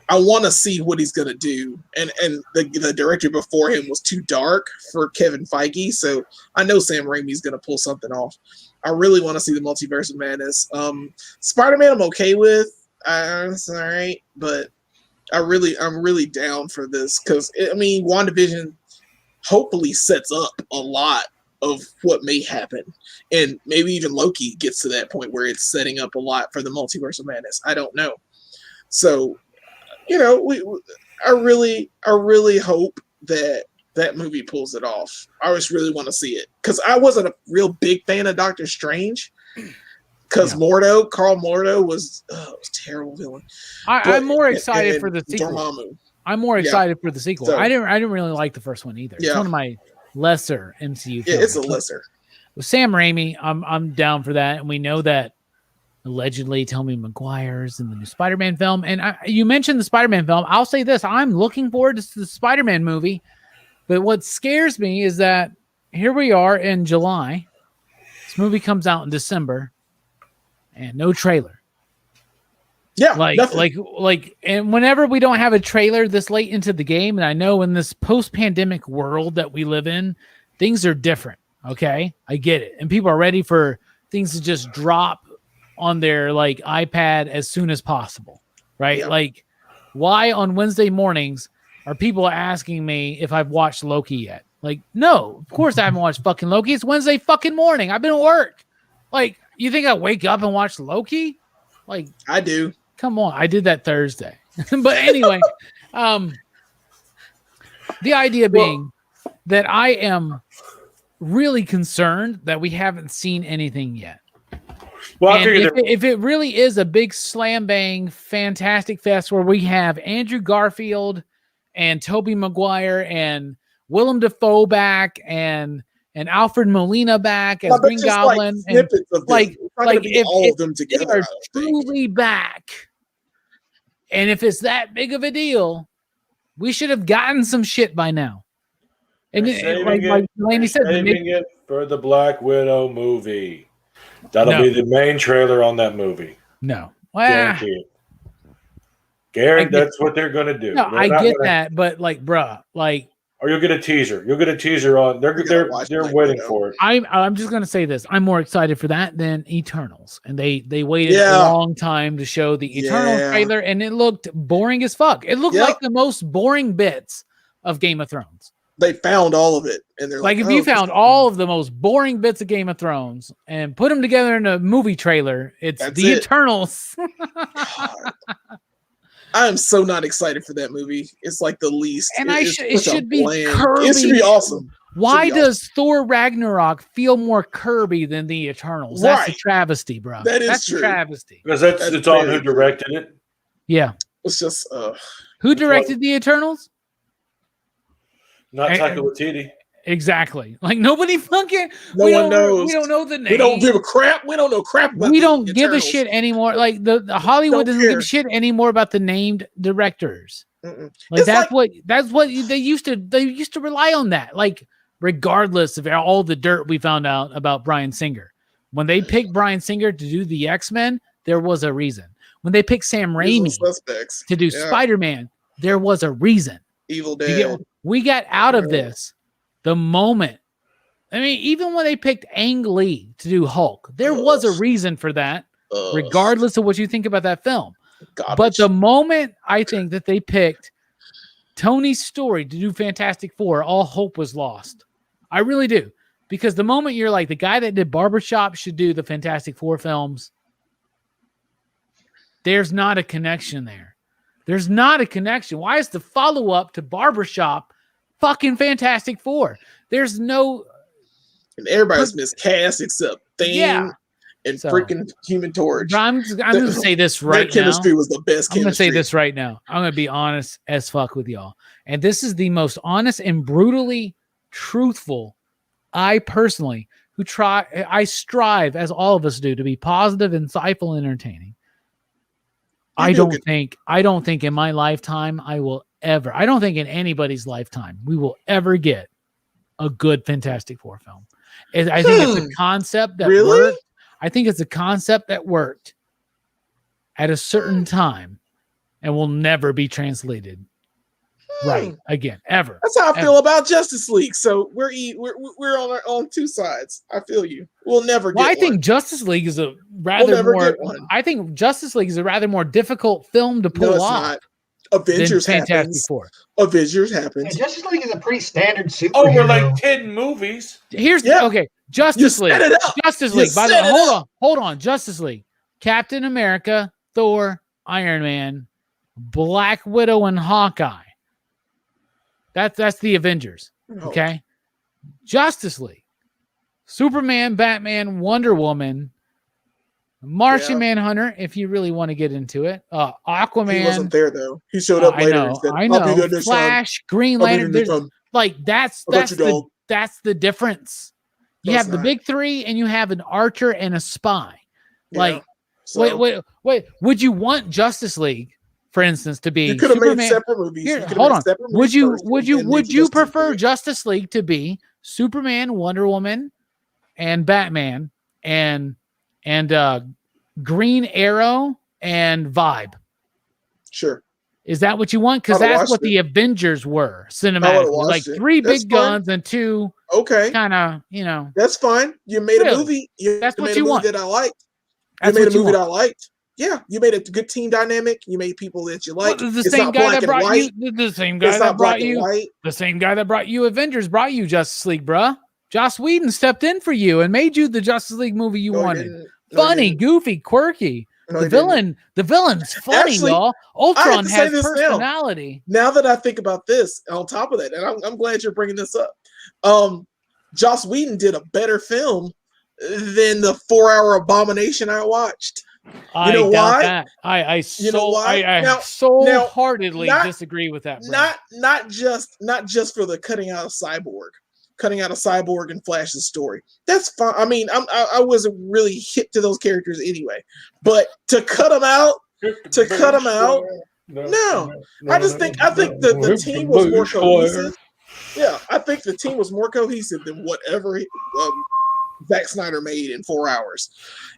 I want to see what he's going to do. And the director before him was too dark for Kevin Feige, so I know Sam Raimi's going to pull something off. I really want to see the Multiverse of Madness. Spider-Man I'm okay with. It's all right, but I'm really down for this because, I mean, WandaVision hopefully sets up a lot of what may happen. And maybe even Loki gets to that point where it's setting up a lot for the Multiverse of Madness. I don't know. So, you know, I really hope that movie pulls it off. I just really want to see it because I wasn't a real big fan of Doctor Strange because Carl Mordo was a terrible villain. I'm more excited for the sequel. Dormammu. I'm more excited for the sequel. So, I didn't really like the first one either. It's one of my lesser MCU films. Yeah, it's a lesser. With Sam Raimi, I'm down for that, and we know that allegedly Tobey Maguire's in the new Spider-Man film. And you mentioned the Spider-Man film. I'll say this: I'm looking forward to the Spider-Man movie. But what scares me is that here we are in July. This movie comes out in December, and no trailer. Yeah, like, and whenever we don't have a trailer this late into the game, and I know in this post-pandemic world that we live in, things are different. Okay, I get it, and people are ready for things to just drop on their like iPad as soon as possible, right? Yeah. Like, why on Wednesday mornings are people asking me if I've watched Loki yet? Like, no, of course I haven't watched fucking Loki. It's Wednesday fucking morning. I've been at work. Like, you think I wake up and watch Loki? Like, I do. Come on, I did that Thursday. But anyway, the idea being that I am really concerned that we haven't seen anything yet. Well, if it really is a big slam bang fantastic fest where we have Andrew Garfield and Tobey Maguire and Willem Dafoe back and Alfred Molina back as Green Goblin, like if all of them together, they are truly back, and if it's that big of a deal, we should have gotten some shit by now. And like Laney said, saving it for the Black Widow movie. That'll be the main trailer on that movie. No, guarantee it. Guarantee that's what they're gonna do. No, I get that, but like, bruh, like. Or you'll get a teaser. You'll get a teaser on. They're waiting for it. I'm just gonna say this. I'm more excited for that than Eternals, and they waited a long time to show the Eternals trailer, and it looked boring as fuck. It looked like the most boring bits of Game of Thrones. They found all of it, and they're like, if you found all of the most boring bits of Game of Thrones and put them together in a movie trailer, it's Eternals. I am so not excited for that movie. It's like the least. And it should be Kirby. It should be awesome. Why does Thor Ragnarok feel more Kirby than the Eternals? That's a travesty, bro. That's true. A travesty. Because it's on who directed it. Yeah. It's just who directed the Eternals? Not Taika Waititi. Exactly. Like, nobody fucking. No one knows. We don't know the name. We don't give a crap. We don't know crap about We don't the give a Eternals. shit anymore. Like, the Hollywood doesn't give a shit anymore about the named directors. Like, that's what they used to rely on that. Like, regardless of all the dirt we found out about Bryan Singer, when they picked Bryan Singer to do the X-Men, there was a reason. When they picked Sam Raimi to do Spider-Man, there was a reason. Evil Dead. We got out of this the moment. I mean, even when they picked Ang Lee to do Hulk, there was a reason for that, regardless of what you think about that film. Garbage. But the moment I think that they picked Tony Story to do Fantastic Four, all hope was lost. I really do. Because the moment you're like, the guy that did Barbershop should do the Fantastic Four films, there's not a connection there. There's not a connection. Why is the follow-up to Barbershop fucking Fantastic Four? There's no and everybody's miscast except Thane Yeah. and So- freaking Human Torch. I'm going to say this right Their now. chemistry was the best I'm going to chemistry. say this right now. I'm going to be honest as fuck with y'all. And this is the most honest and brutally truthful. I personally, I strive, as all of us do, to be positive, insightful, and entertaining. I don't think in my lifetime I don't think in anybody's lifetime we will ever get a good Fantastic Four film. I think it's a concept that worked. I think it's a concept that worked at a certain time and will never be translated right again, ever. That's how I feel about Justice League. So we're on two sides. I feel you. We'll never get I think Justice League is a rather more. I think Justice League is a rather more difficult film to pull off. Not. Avengers Fantastic happens. Four. Avengers happens. Yeah, Justice League is a pretty standard superhero. Over like 10 movies. Okay. Justice League. Set it up. Justice League. By the way, hold on. Justice League. Captain America, Thor, Iron Man, Black Widow, and Hawkeye. That's the Avengers. Okay. Justice League. Superman, Batman, Wonder Woman, Martian Manhunter, if you really want to get into it. Aquaman. He wasn't there though. He showed up later. I know. Flash, Green Lantern. That's the difference. You have the big three, and you have an archer and a spy. Wait. Would you want Justice League, for instance, to be? You could have made separate movies. Hold on. Would you prefer Justice League to be Superman, Wonder Woman, and Batman, and Green Arrow and Vibe? Sure. Is that what you want? Because that's what the Avengers were cinematically, like three big guns and two. Okay. Kind of, That's fine. You made a movie. That's what you want. That I liked. You made a movie that I liked. Yeah, you made a good team dynamic. You made people that you like. The same guy that brought you Avengers brought you Justice League, bruh. Joss Whedon stepped in for you and made you the Justice League movie you wanted. Funny, goofy, quirky. The villain's funny, y'all. Ultron has personality. Now that I think about this, on top of that, and I'm glad you're bringing this up. Joss Whedon did a better film than the 4-hour abomination I watched. I doubt that. I wholeheartedly disagree with that. Bro. Not just for the cutting out of Cyborg and Flash's story. That's fine. I mean, I wasn't really hip to those characters anyway, but to cut them out. No. I think the team was more cohesive. Yeah, I think the team was more cohesive than whatever Zack Snyder made in 4 hours.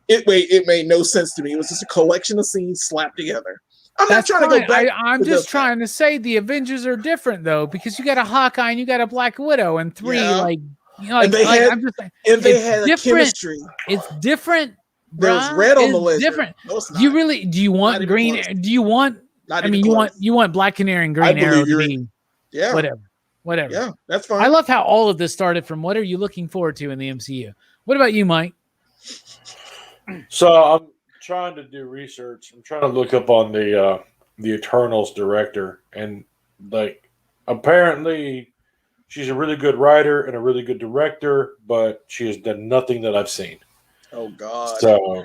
It made no sense to me. It was just a collection of scenes slapped together. I'm not trying to go back. I'm just trying to say the Avengers are different though, because you got a Hawkeye and you got a Black Widow and three and they had a chemistry. It's different. There's red on the list. Different. No, do you want green? Do you want? You want Black Canary and Green Arrow to be whatever. Yeah, that's fine. I love how all of this started from what are you looking forward to in the MCU? What about you, Mike? So I'm trying to do research. I'm trying to look up on the Eternals director, and like apparently she's a really good writer and a really good director, but she has done nothing that I've seen. Oh God! So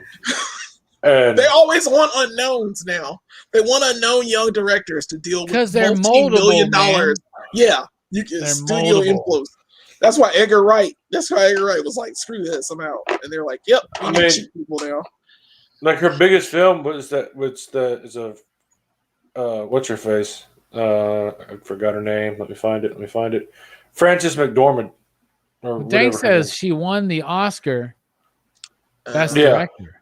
and they always want unknowns now. They want unknown young directors to deal with because they're multi-million dollars. Yeah, you can studio influence. That's why Edgar Wright was like, "Screw this, I'm out." And they're like, "Yep, we need cheap people now." Like her biggest film was what's her face? I forgot her name. Let me find it. Frances McDormand. Dank says she won the Oscar Best Director.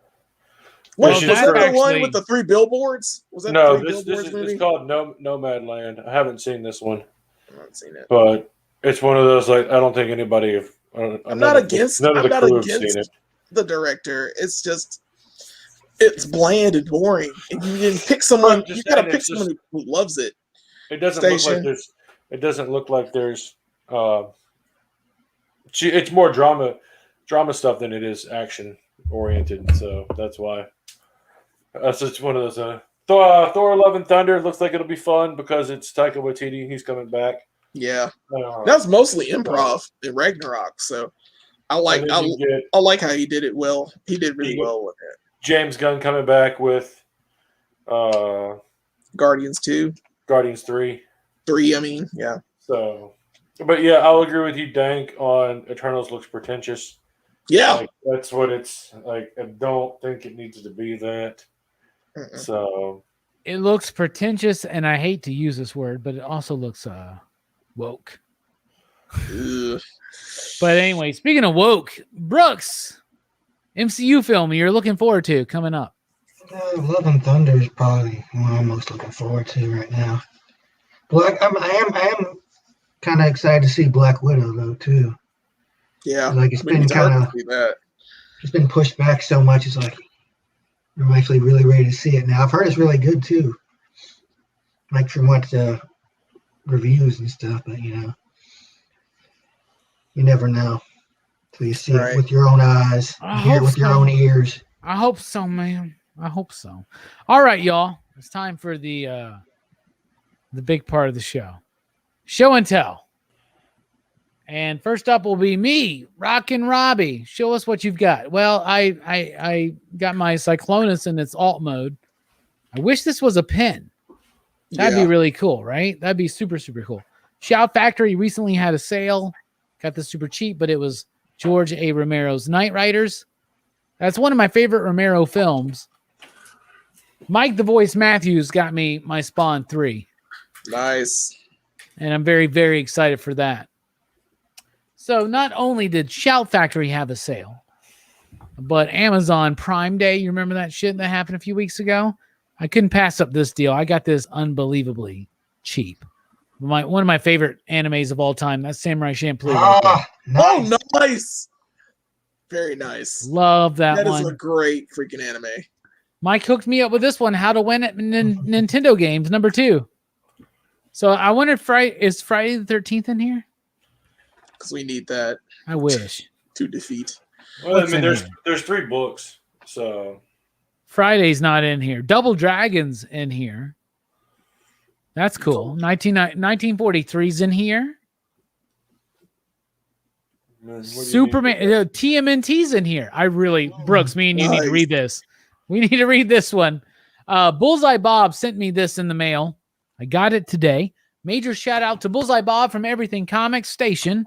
Was that the one with the 3 billboards? Was that no? It's called Nomadland. I haven't seen this one. I haven't seen it, but it's one of those like I don't think anybody. I'm not against the director. It's just it's bland and boring. And you didn't pick someone. You gotta pick someone who loves it. It doesn't look like there's. It's more drama stuff than it is action oriented. So that's why. That's just one of those. Thor: Love and Thunder looks like it'll be fun because it's Taika Waititi. He's coming back. Yeah, that was mostly improv in Ragnarok. So I like And then you get I like how he did it well. He did really you get well with it. James Gunn coming back with Guardians 2, Guardians 3. 3. I mean, yeah. So, but yeah, I'll agree with you, Dank, on Eternals looks pretentious. Yeah. Like, that's what it's like. I don't think it needs to be that. Mm-mm. So It looks pretentious, and I hate to use this word, but it also looks woke. Ugh. But anyway, speaking of woke, Brooks, MCU film you're looking forward to coming up. Love and Thunder is probably what I'm most looking forward to right now. I am kind of excited to see Black Widow though too. Yeah. Like it's We been need to kind hurry of to see that. it's been pushed back so much. It's like I'm actually really ready to see it now. I've heard it's really good too. Like from what reviews and stuff, but you never know till you see Right. it with your own eyes, I hear it hope with your so. own ears. I hope so, man. I hope so. All right, y'all. It's time for the big part of the show and tell. And first up will be me, Rockin' Robbie. Show us what you've got. Well, I got my Cyclonus in its alt mode. I wish this was a pen. That'd be really cool, right? That'd be super, super cool. Shout Factory recently had a sale. Got this super cheap, but it was George A. Romero's Knight Riders. That's one of my favorite Romero films. Mike the Voice Matthews got me my Spawn 3. Nice. And I'm very, very excited for that. So not only did Shout Factory have a sale, but Amazon Prime Day, you remember that shit that happened a few weeks ago? I couldn't pass up this deal. I got this unbelievably cheap. One of my favorite animes of all time. That's Samurai Champloo. Right Nice. Oh, nice. Very nice. Love that That one. is a great freaking anime. Mike hooked me up with this one, How to Win at Nintendo Games, number 2. So I wonder if is Friday the 13th in here? Because we need that I wish. to defeat. well, What's I mean, in there's 3 books. So Friday's not in here. Double Dragon's in here. That's cool. 1943's in here. Superman, TMNT's in here. Brooks, me and you need to Nice. read this. We need to read this one. Bullseye Bob sent me this in the mail. I got it today. Major shout out to Bullseye Bob from Everything Comics Station.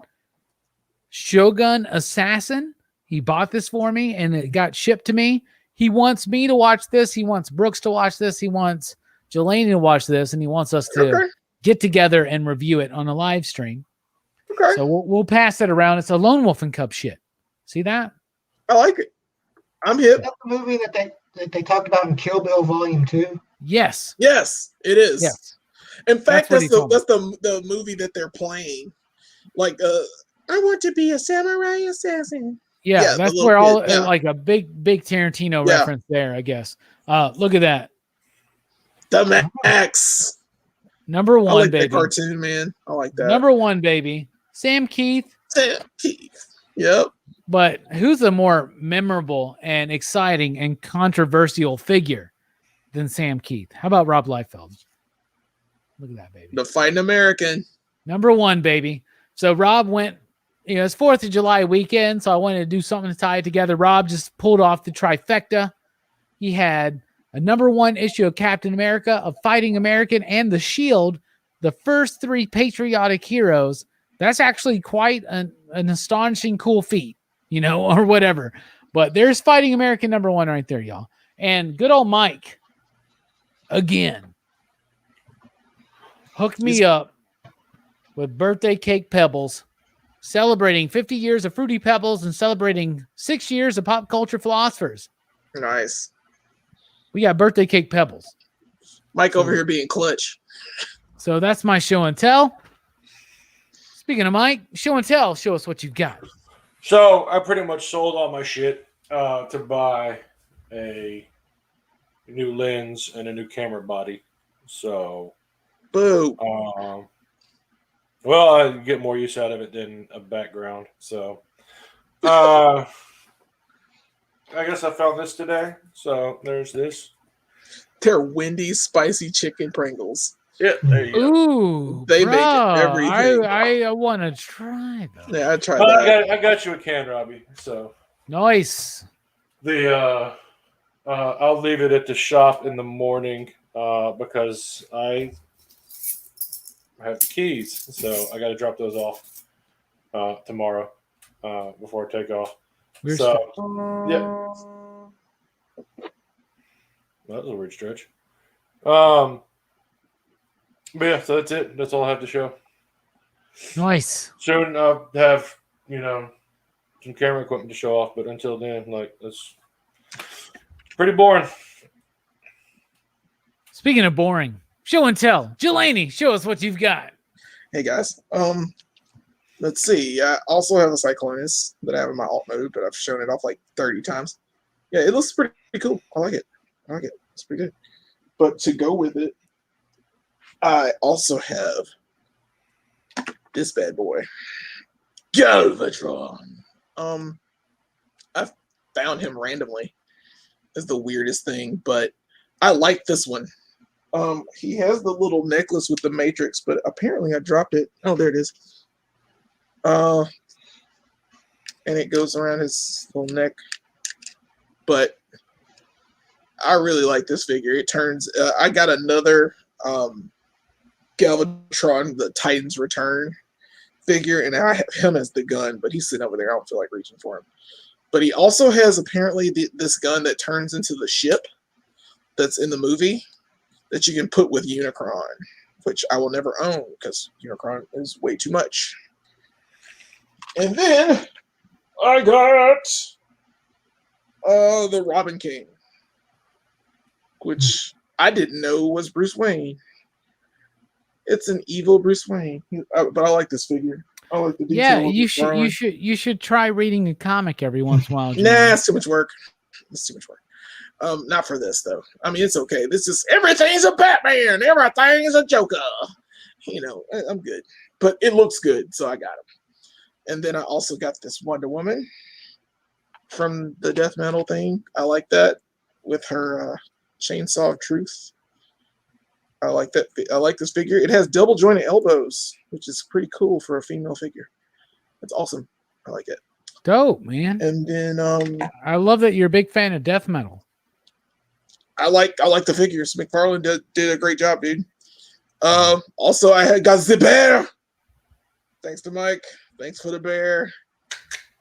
Shogun Assassin. He bought this for me and it got shipped to me. He wants me to watch this. He wants Brooks to watch this. He wants Jelani to watch this. And he wants us to get together and review it on a live stream. Okay. So we'll pass it around. It's a Lone Wolf and Cub shit. See that? I like it. I'm hip. That's the movie that they talked about in Kill Bill Volume 2. Yes. Yes, it is. Yes. In fact, That's what that's he told the movie that they're playing. Like, I want to be a samurai assassin. Yeah, Yeah, that's the where little all kid, yeah. like a big Tarantino Yeah. reference there, I guess. Look at that. The Max. Number I one, like baby. that cartoon, man. I like that. Number 1, baby. Sam Keith. Sam Keith. Yep. But who's a more memorable and exciting and controversial figure than Sam Keith? How about Rob Liefeld? Look at that, baby. The Fighting American. Number 1, baby. So Rob went, it's 4th of July weekend, so I wanted to do something to tie it together. Rob just pulled off the trifecta. He had a number 1 issue of Captain America, of Fighting American, and The Shield, the first 3 patriotic heroes. That's actually quite an astonishing cool feat, or whatever. But there's Fighting American number 1 right there, y'all. And good old Mike, again, hooked me up with Birthday Cake Pebbles, celebrating 50 years of Fruity Pebbles and celebrating 6 years of Pop Culture Philosophers. Nice. We got Birthday Cake Pebbles. Mike over here being clutch. So that's my show and tell. Speaking of Mike, show and tell. Show us what you've got. So I pretty much sold all my shit to buy a new lens and a new camera body. So, Boo. well, I get more use out of it than a background. So, I guess I found this today. So there's this. They're Wendy's spicy chicken Pringles. Yeah, there you go. Ooh, They bro, make everything. I want to try those. Yeah, I tried Well, that. I got you a can, Robbie. So Nice. I'll leave it at the shop in the morning because I have the keys, so I got to drop those off tomorrow before I take off. We're So st- yeah, that was a weird stretch. But yeah, so that's it. That's all I have to show. nice. Soon I'll have some camera equipment to show off, but until then, like it's pretty boring. Speaking of boring, show and tell. Jelani, show us what you've got. Hey guys, let's see. I also have a Cyclonus that I have in my alt mode, but I've shown it off like 30 times. Yeah, it looks pretty cool. I like it. It's pretty good. But to go with it, I also have this bad boy, Galvatron. I found him randomly. It's the weirdest thing, but I like this one. He has the little necklace with the matrix, but apparently I dropped it. Oh, there it is. And it goes around his little neck. But I really like this figure. It turns. I got another Galvatron, the Titan's Return figure, and I have him as the gun, but he's sitting over there. I don't feel like reaching for him. But he also has apparently this gun that turns into the ship that's in the movie that you can put with Unicron, which I will never own because Unicron is way too much. And then I got the Robin King, which I didn't know was Bruce Wayne. It's an evil Bruce Wayne, but I like this figure. I like the detail. Yeah, you should try reading a comic every once in a while. Nah, it's too much work. Not for this though. I mean, it's okay. This is everything's a Batman. Everything is a Joker. I'm good, but it looks good, so I got him. And then I also got this Wonder Woman from the death metal thing. I like that with her chainsaw of truth. I like that. I like this figure. It has double jointed elbows, which is pretty cool for a female figure. It's awesome. I like it. Dope, man. And then I love that you're a big fan of death metal. I like the figures. McFarlane did a great job, dude. Also, I got the bear. Thanks to Mike. Thanks for the bear.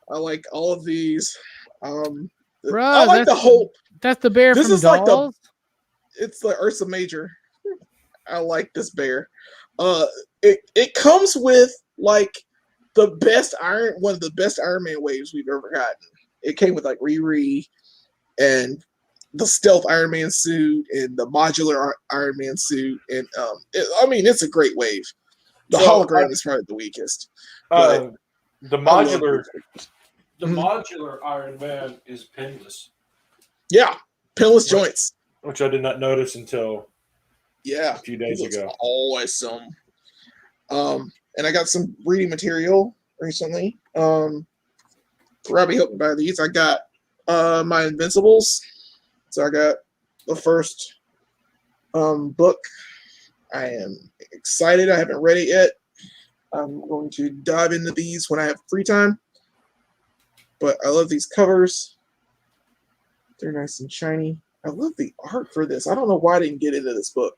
I like all of these. Bro, I like the whole. That's the bear This from is Dolls? It's the Ursa Major. I like this bear. It comes with like one of the best Iron Man waves we've ever gotten. It came with like Riri and the stealth Iron Man suit and the modular Iron Man suit, and it's a great wave. The hologram is probably the weakest. But the modular Iron Man is pinless. Yeah, pinless joints, which I did not notice until a few days ago. Awesome. And I got some reading material recently. Robbie helped me buy these. I got my Invincibles. So I got the first book. I am excited. I haven't read it yet. I'm going to dive into these when I have free time. But I love these covers. They're nice and shiny. I love the art for this. I don't know why I didn't get into this book.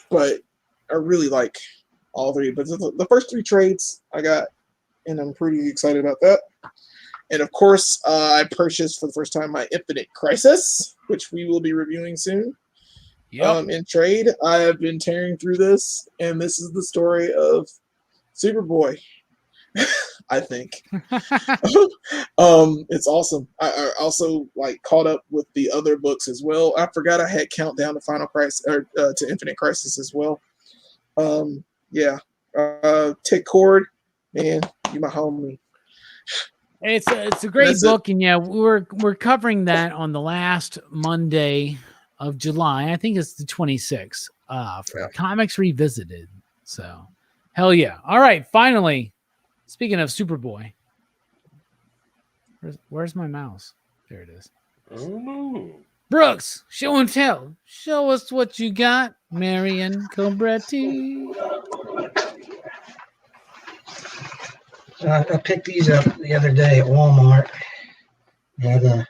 But I really like all three. But the first three trades I got, and I'm pretty excited about that. And of course, I purchased for the first time my Infinite Crisis, which we will be reviewing soon. Yep. In trade, I have been tearing through this, and this is the story of Superboy. I think it's awesome. I also caught up with the other books as well. I forgot I had Countdown to Final Crisis or to Infinite Crisis as well. Tick Cord, man, you my homie. It's a great book, and we're covering that on the last Monday of July. I think it's the 26th for Comics Revisited. So, hell yeah! All right, finally. Speaking of Superboy, where's my mouse? There it is. Oh no! Brooks, show and tell. Show us what you got, Marion Cobretti. I picked these up the other day at Walmart. They had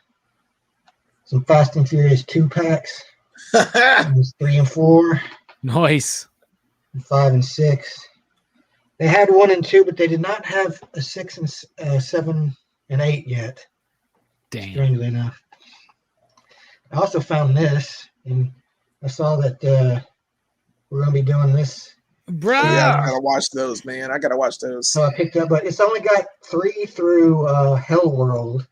some Fast and Furious 2 packs. It was 3 and 4, Nice. and 5 and 6. They had 1 and 2, but they did not have a 6 and 7 and 8 yet. Damn. Strangely enough. I also found this, and I saw that we're going to be doing this. Bruh. Yeah, I gotta watch those, man. I gotta watch those. So I picked up, but it's only got 3 through Hell World.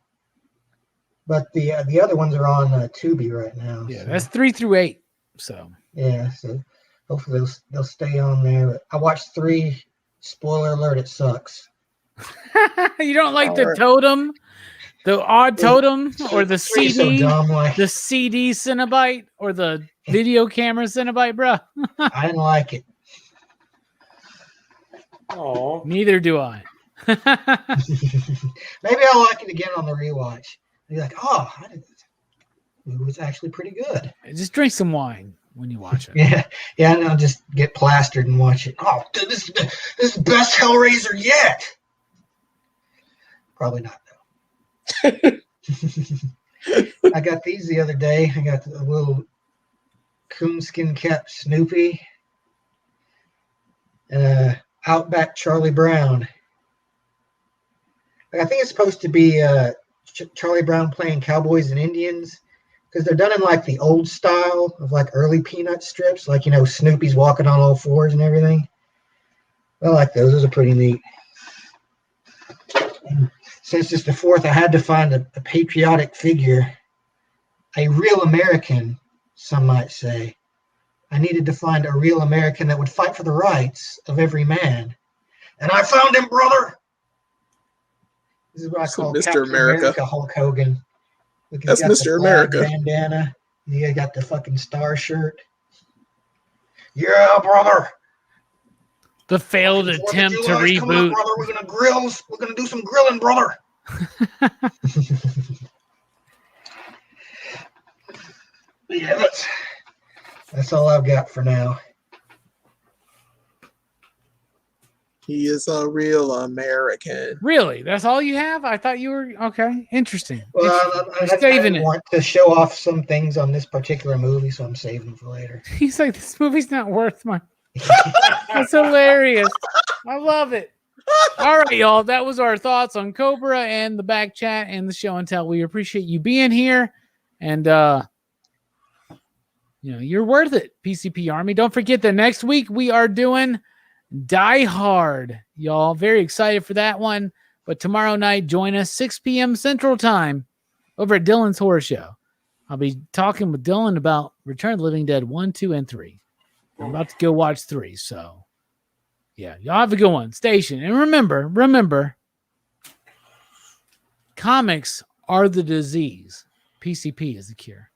But the other ones are on Tubi right now. Yeah, so, that's 3 through 8. So yeah. So hopefully they'll stay on there. But I watched 3. Spoiler alert: it sucks. you don't like the Alright. totem, the odd totem, or the Three's so CD, dumb, like, the CD Cinnabyte, or the video camera Cinnabyte, bruh? I didn't like it. Oh, Neither do I. Maybe I'll like it again on the rewatch. Be like, oh, it was actually pretty good. Just drink some wine when you watch it. Yeah, and I'll just get plastered and watch it. Oh, dude, this is the best Hellraiser yet. Probably not, though. I got these the other day. I got the little coonskin cap Snoopy and Outback Charlie Brown. I think it's supposed to be Charlie Brown playing cowboys and Indians, because they're done in like the old style of like early Peanut strips, like, Snoopy's walking on all fours and everything. I like those. Those are pretty neat. And since it's the 4th, I had to find a patriotic figure, a real American, some might say. I needed to find a real American that would fight for the rights of every man. And I found him, brother. This is what I call Mr. Captain America. Hulk Hogan. Look, he's That's got the Mr. flag America. bandana. He got the fucking star shirt. Yeah, brother. The failed 4th of attempt to July's coming up, reboot. brother. We're gonna grill. We're gonna do some grilling, brother. Yeah, that's all I've got for now. He is a real American. Really? That's all you have? I thought you were okay. Interesting. Well, You're I saving it. want to show off some things on this particular movie, so I'm saving them for later. He's like, this movie's not worth my. That's hilarious. I love it. All right, y'all. That was our thoughts on Cobra and the back chat and the show and tell. We appreciate you being here, and you're worth it, PCP Army. Don't forget that next week we are doing Die Hard, y'all. Very excited for that one. But tomorrow night, join us 6 p.m. Central Time over at Dylan's Horror Show. I'll be talking with Dylan about Return of the Living Dead 1, 2, and 3. I'm about to go watch 3, so yeah, y'all have a good one. Station. And remember, comics are the disease. PCP is the cure.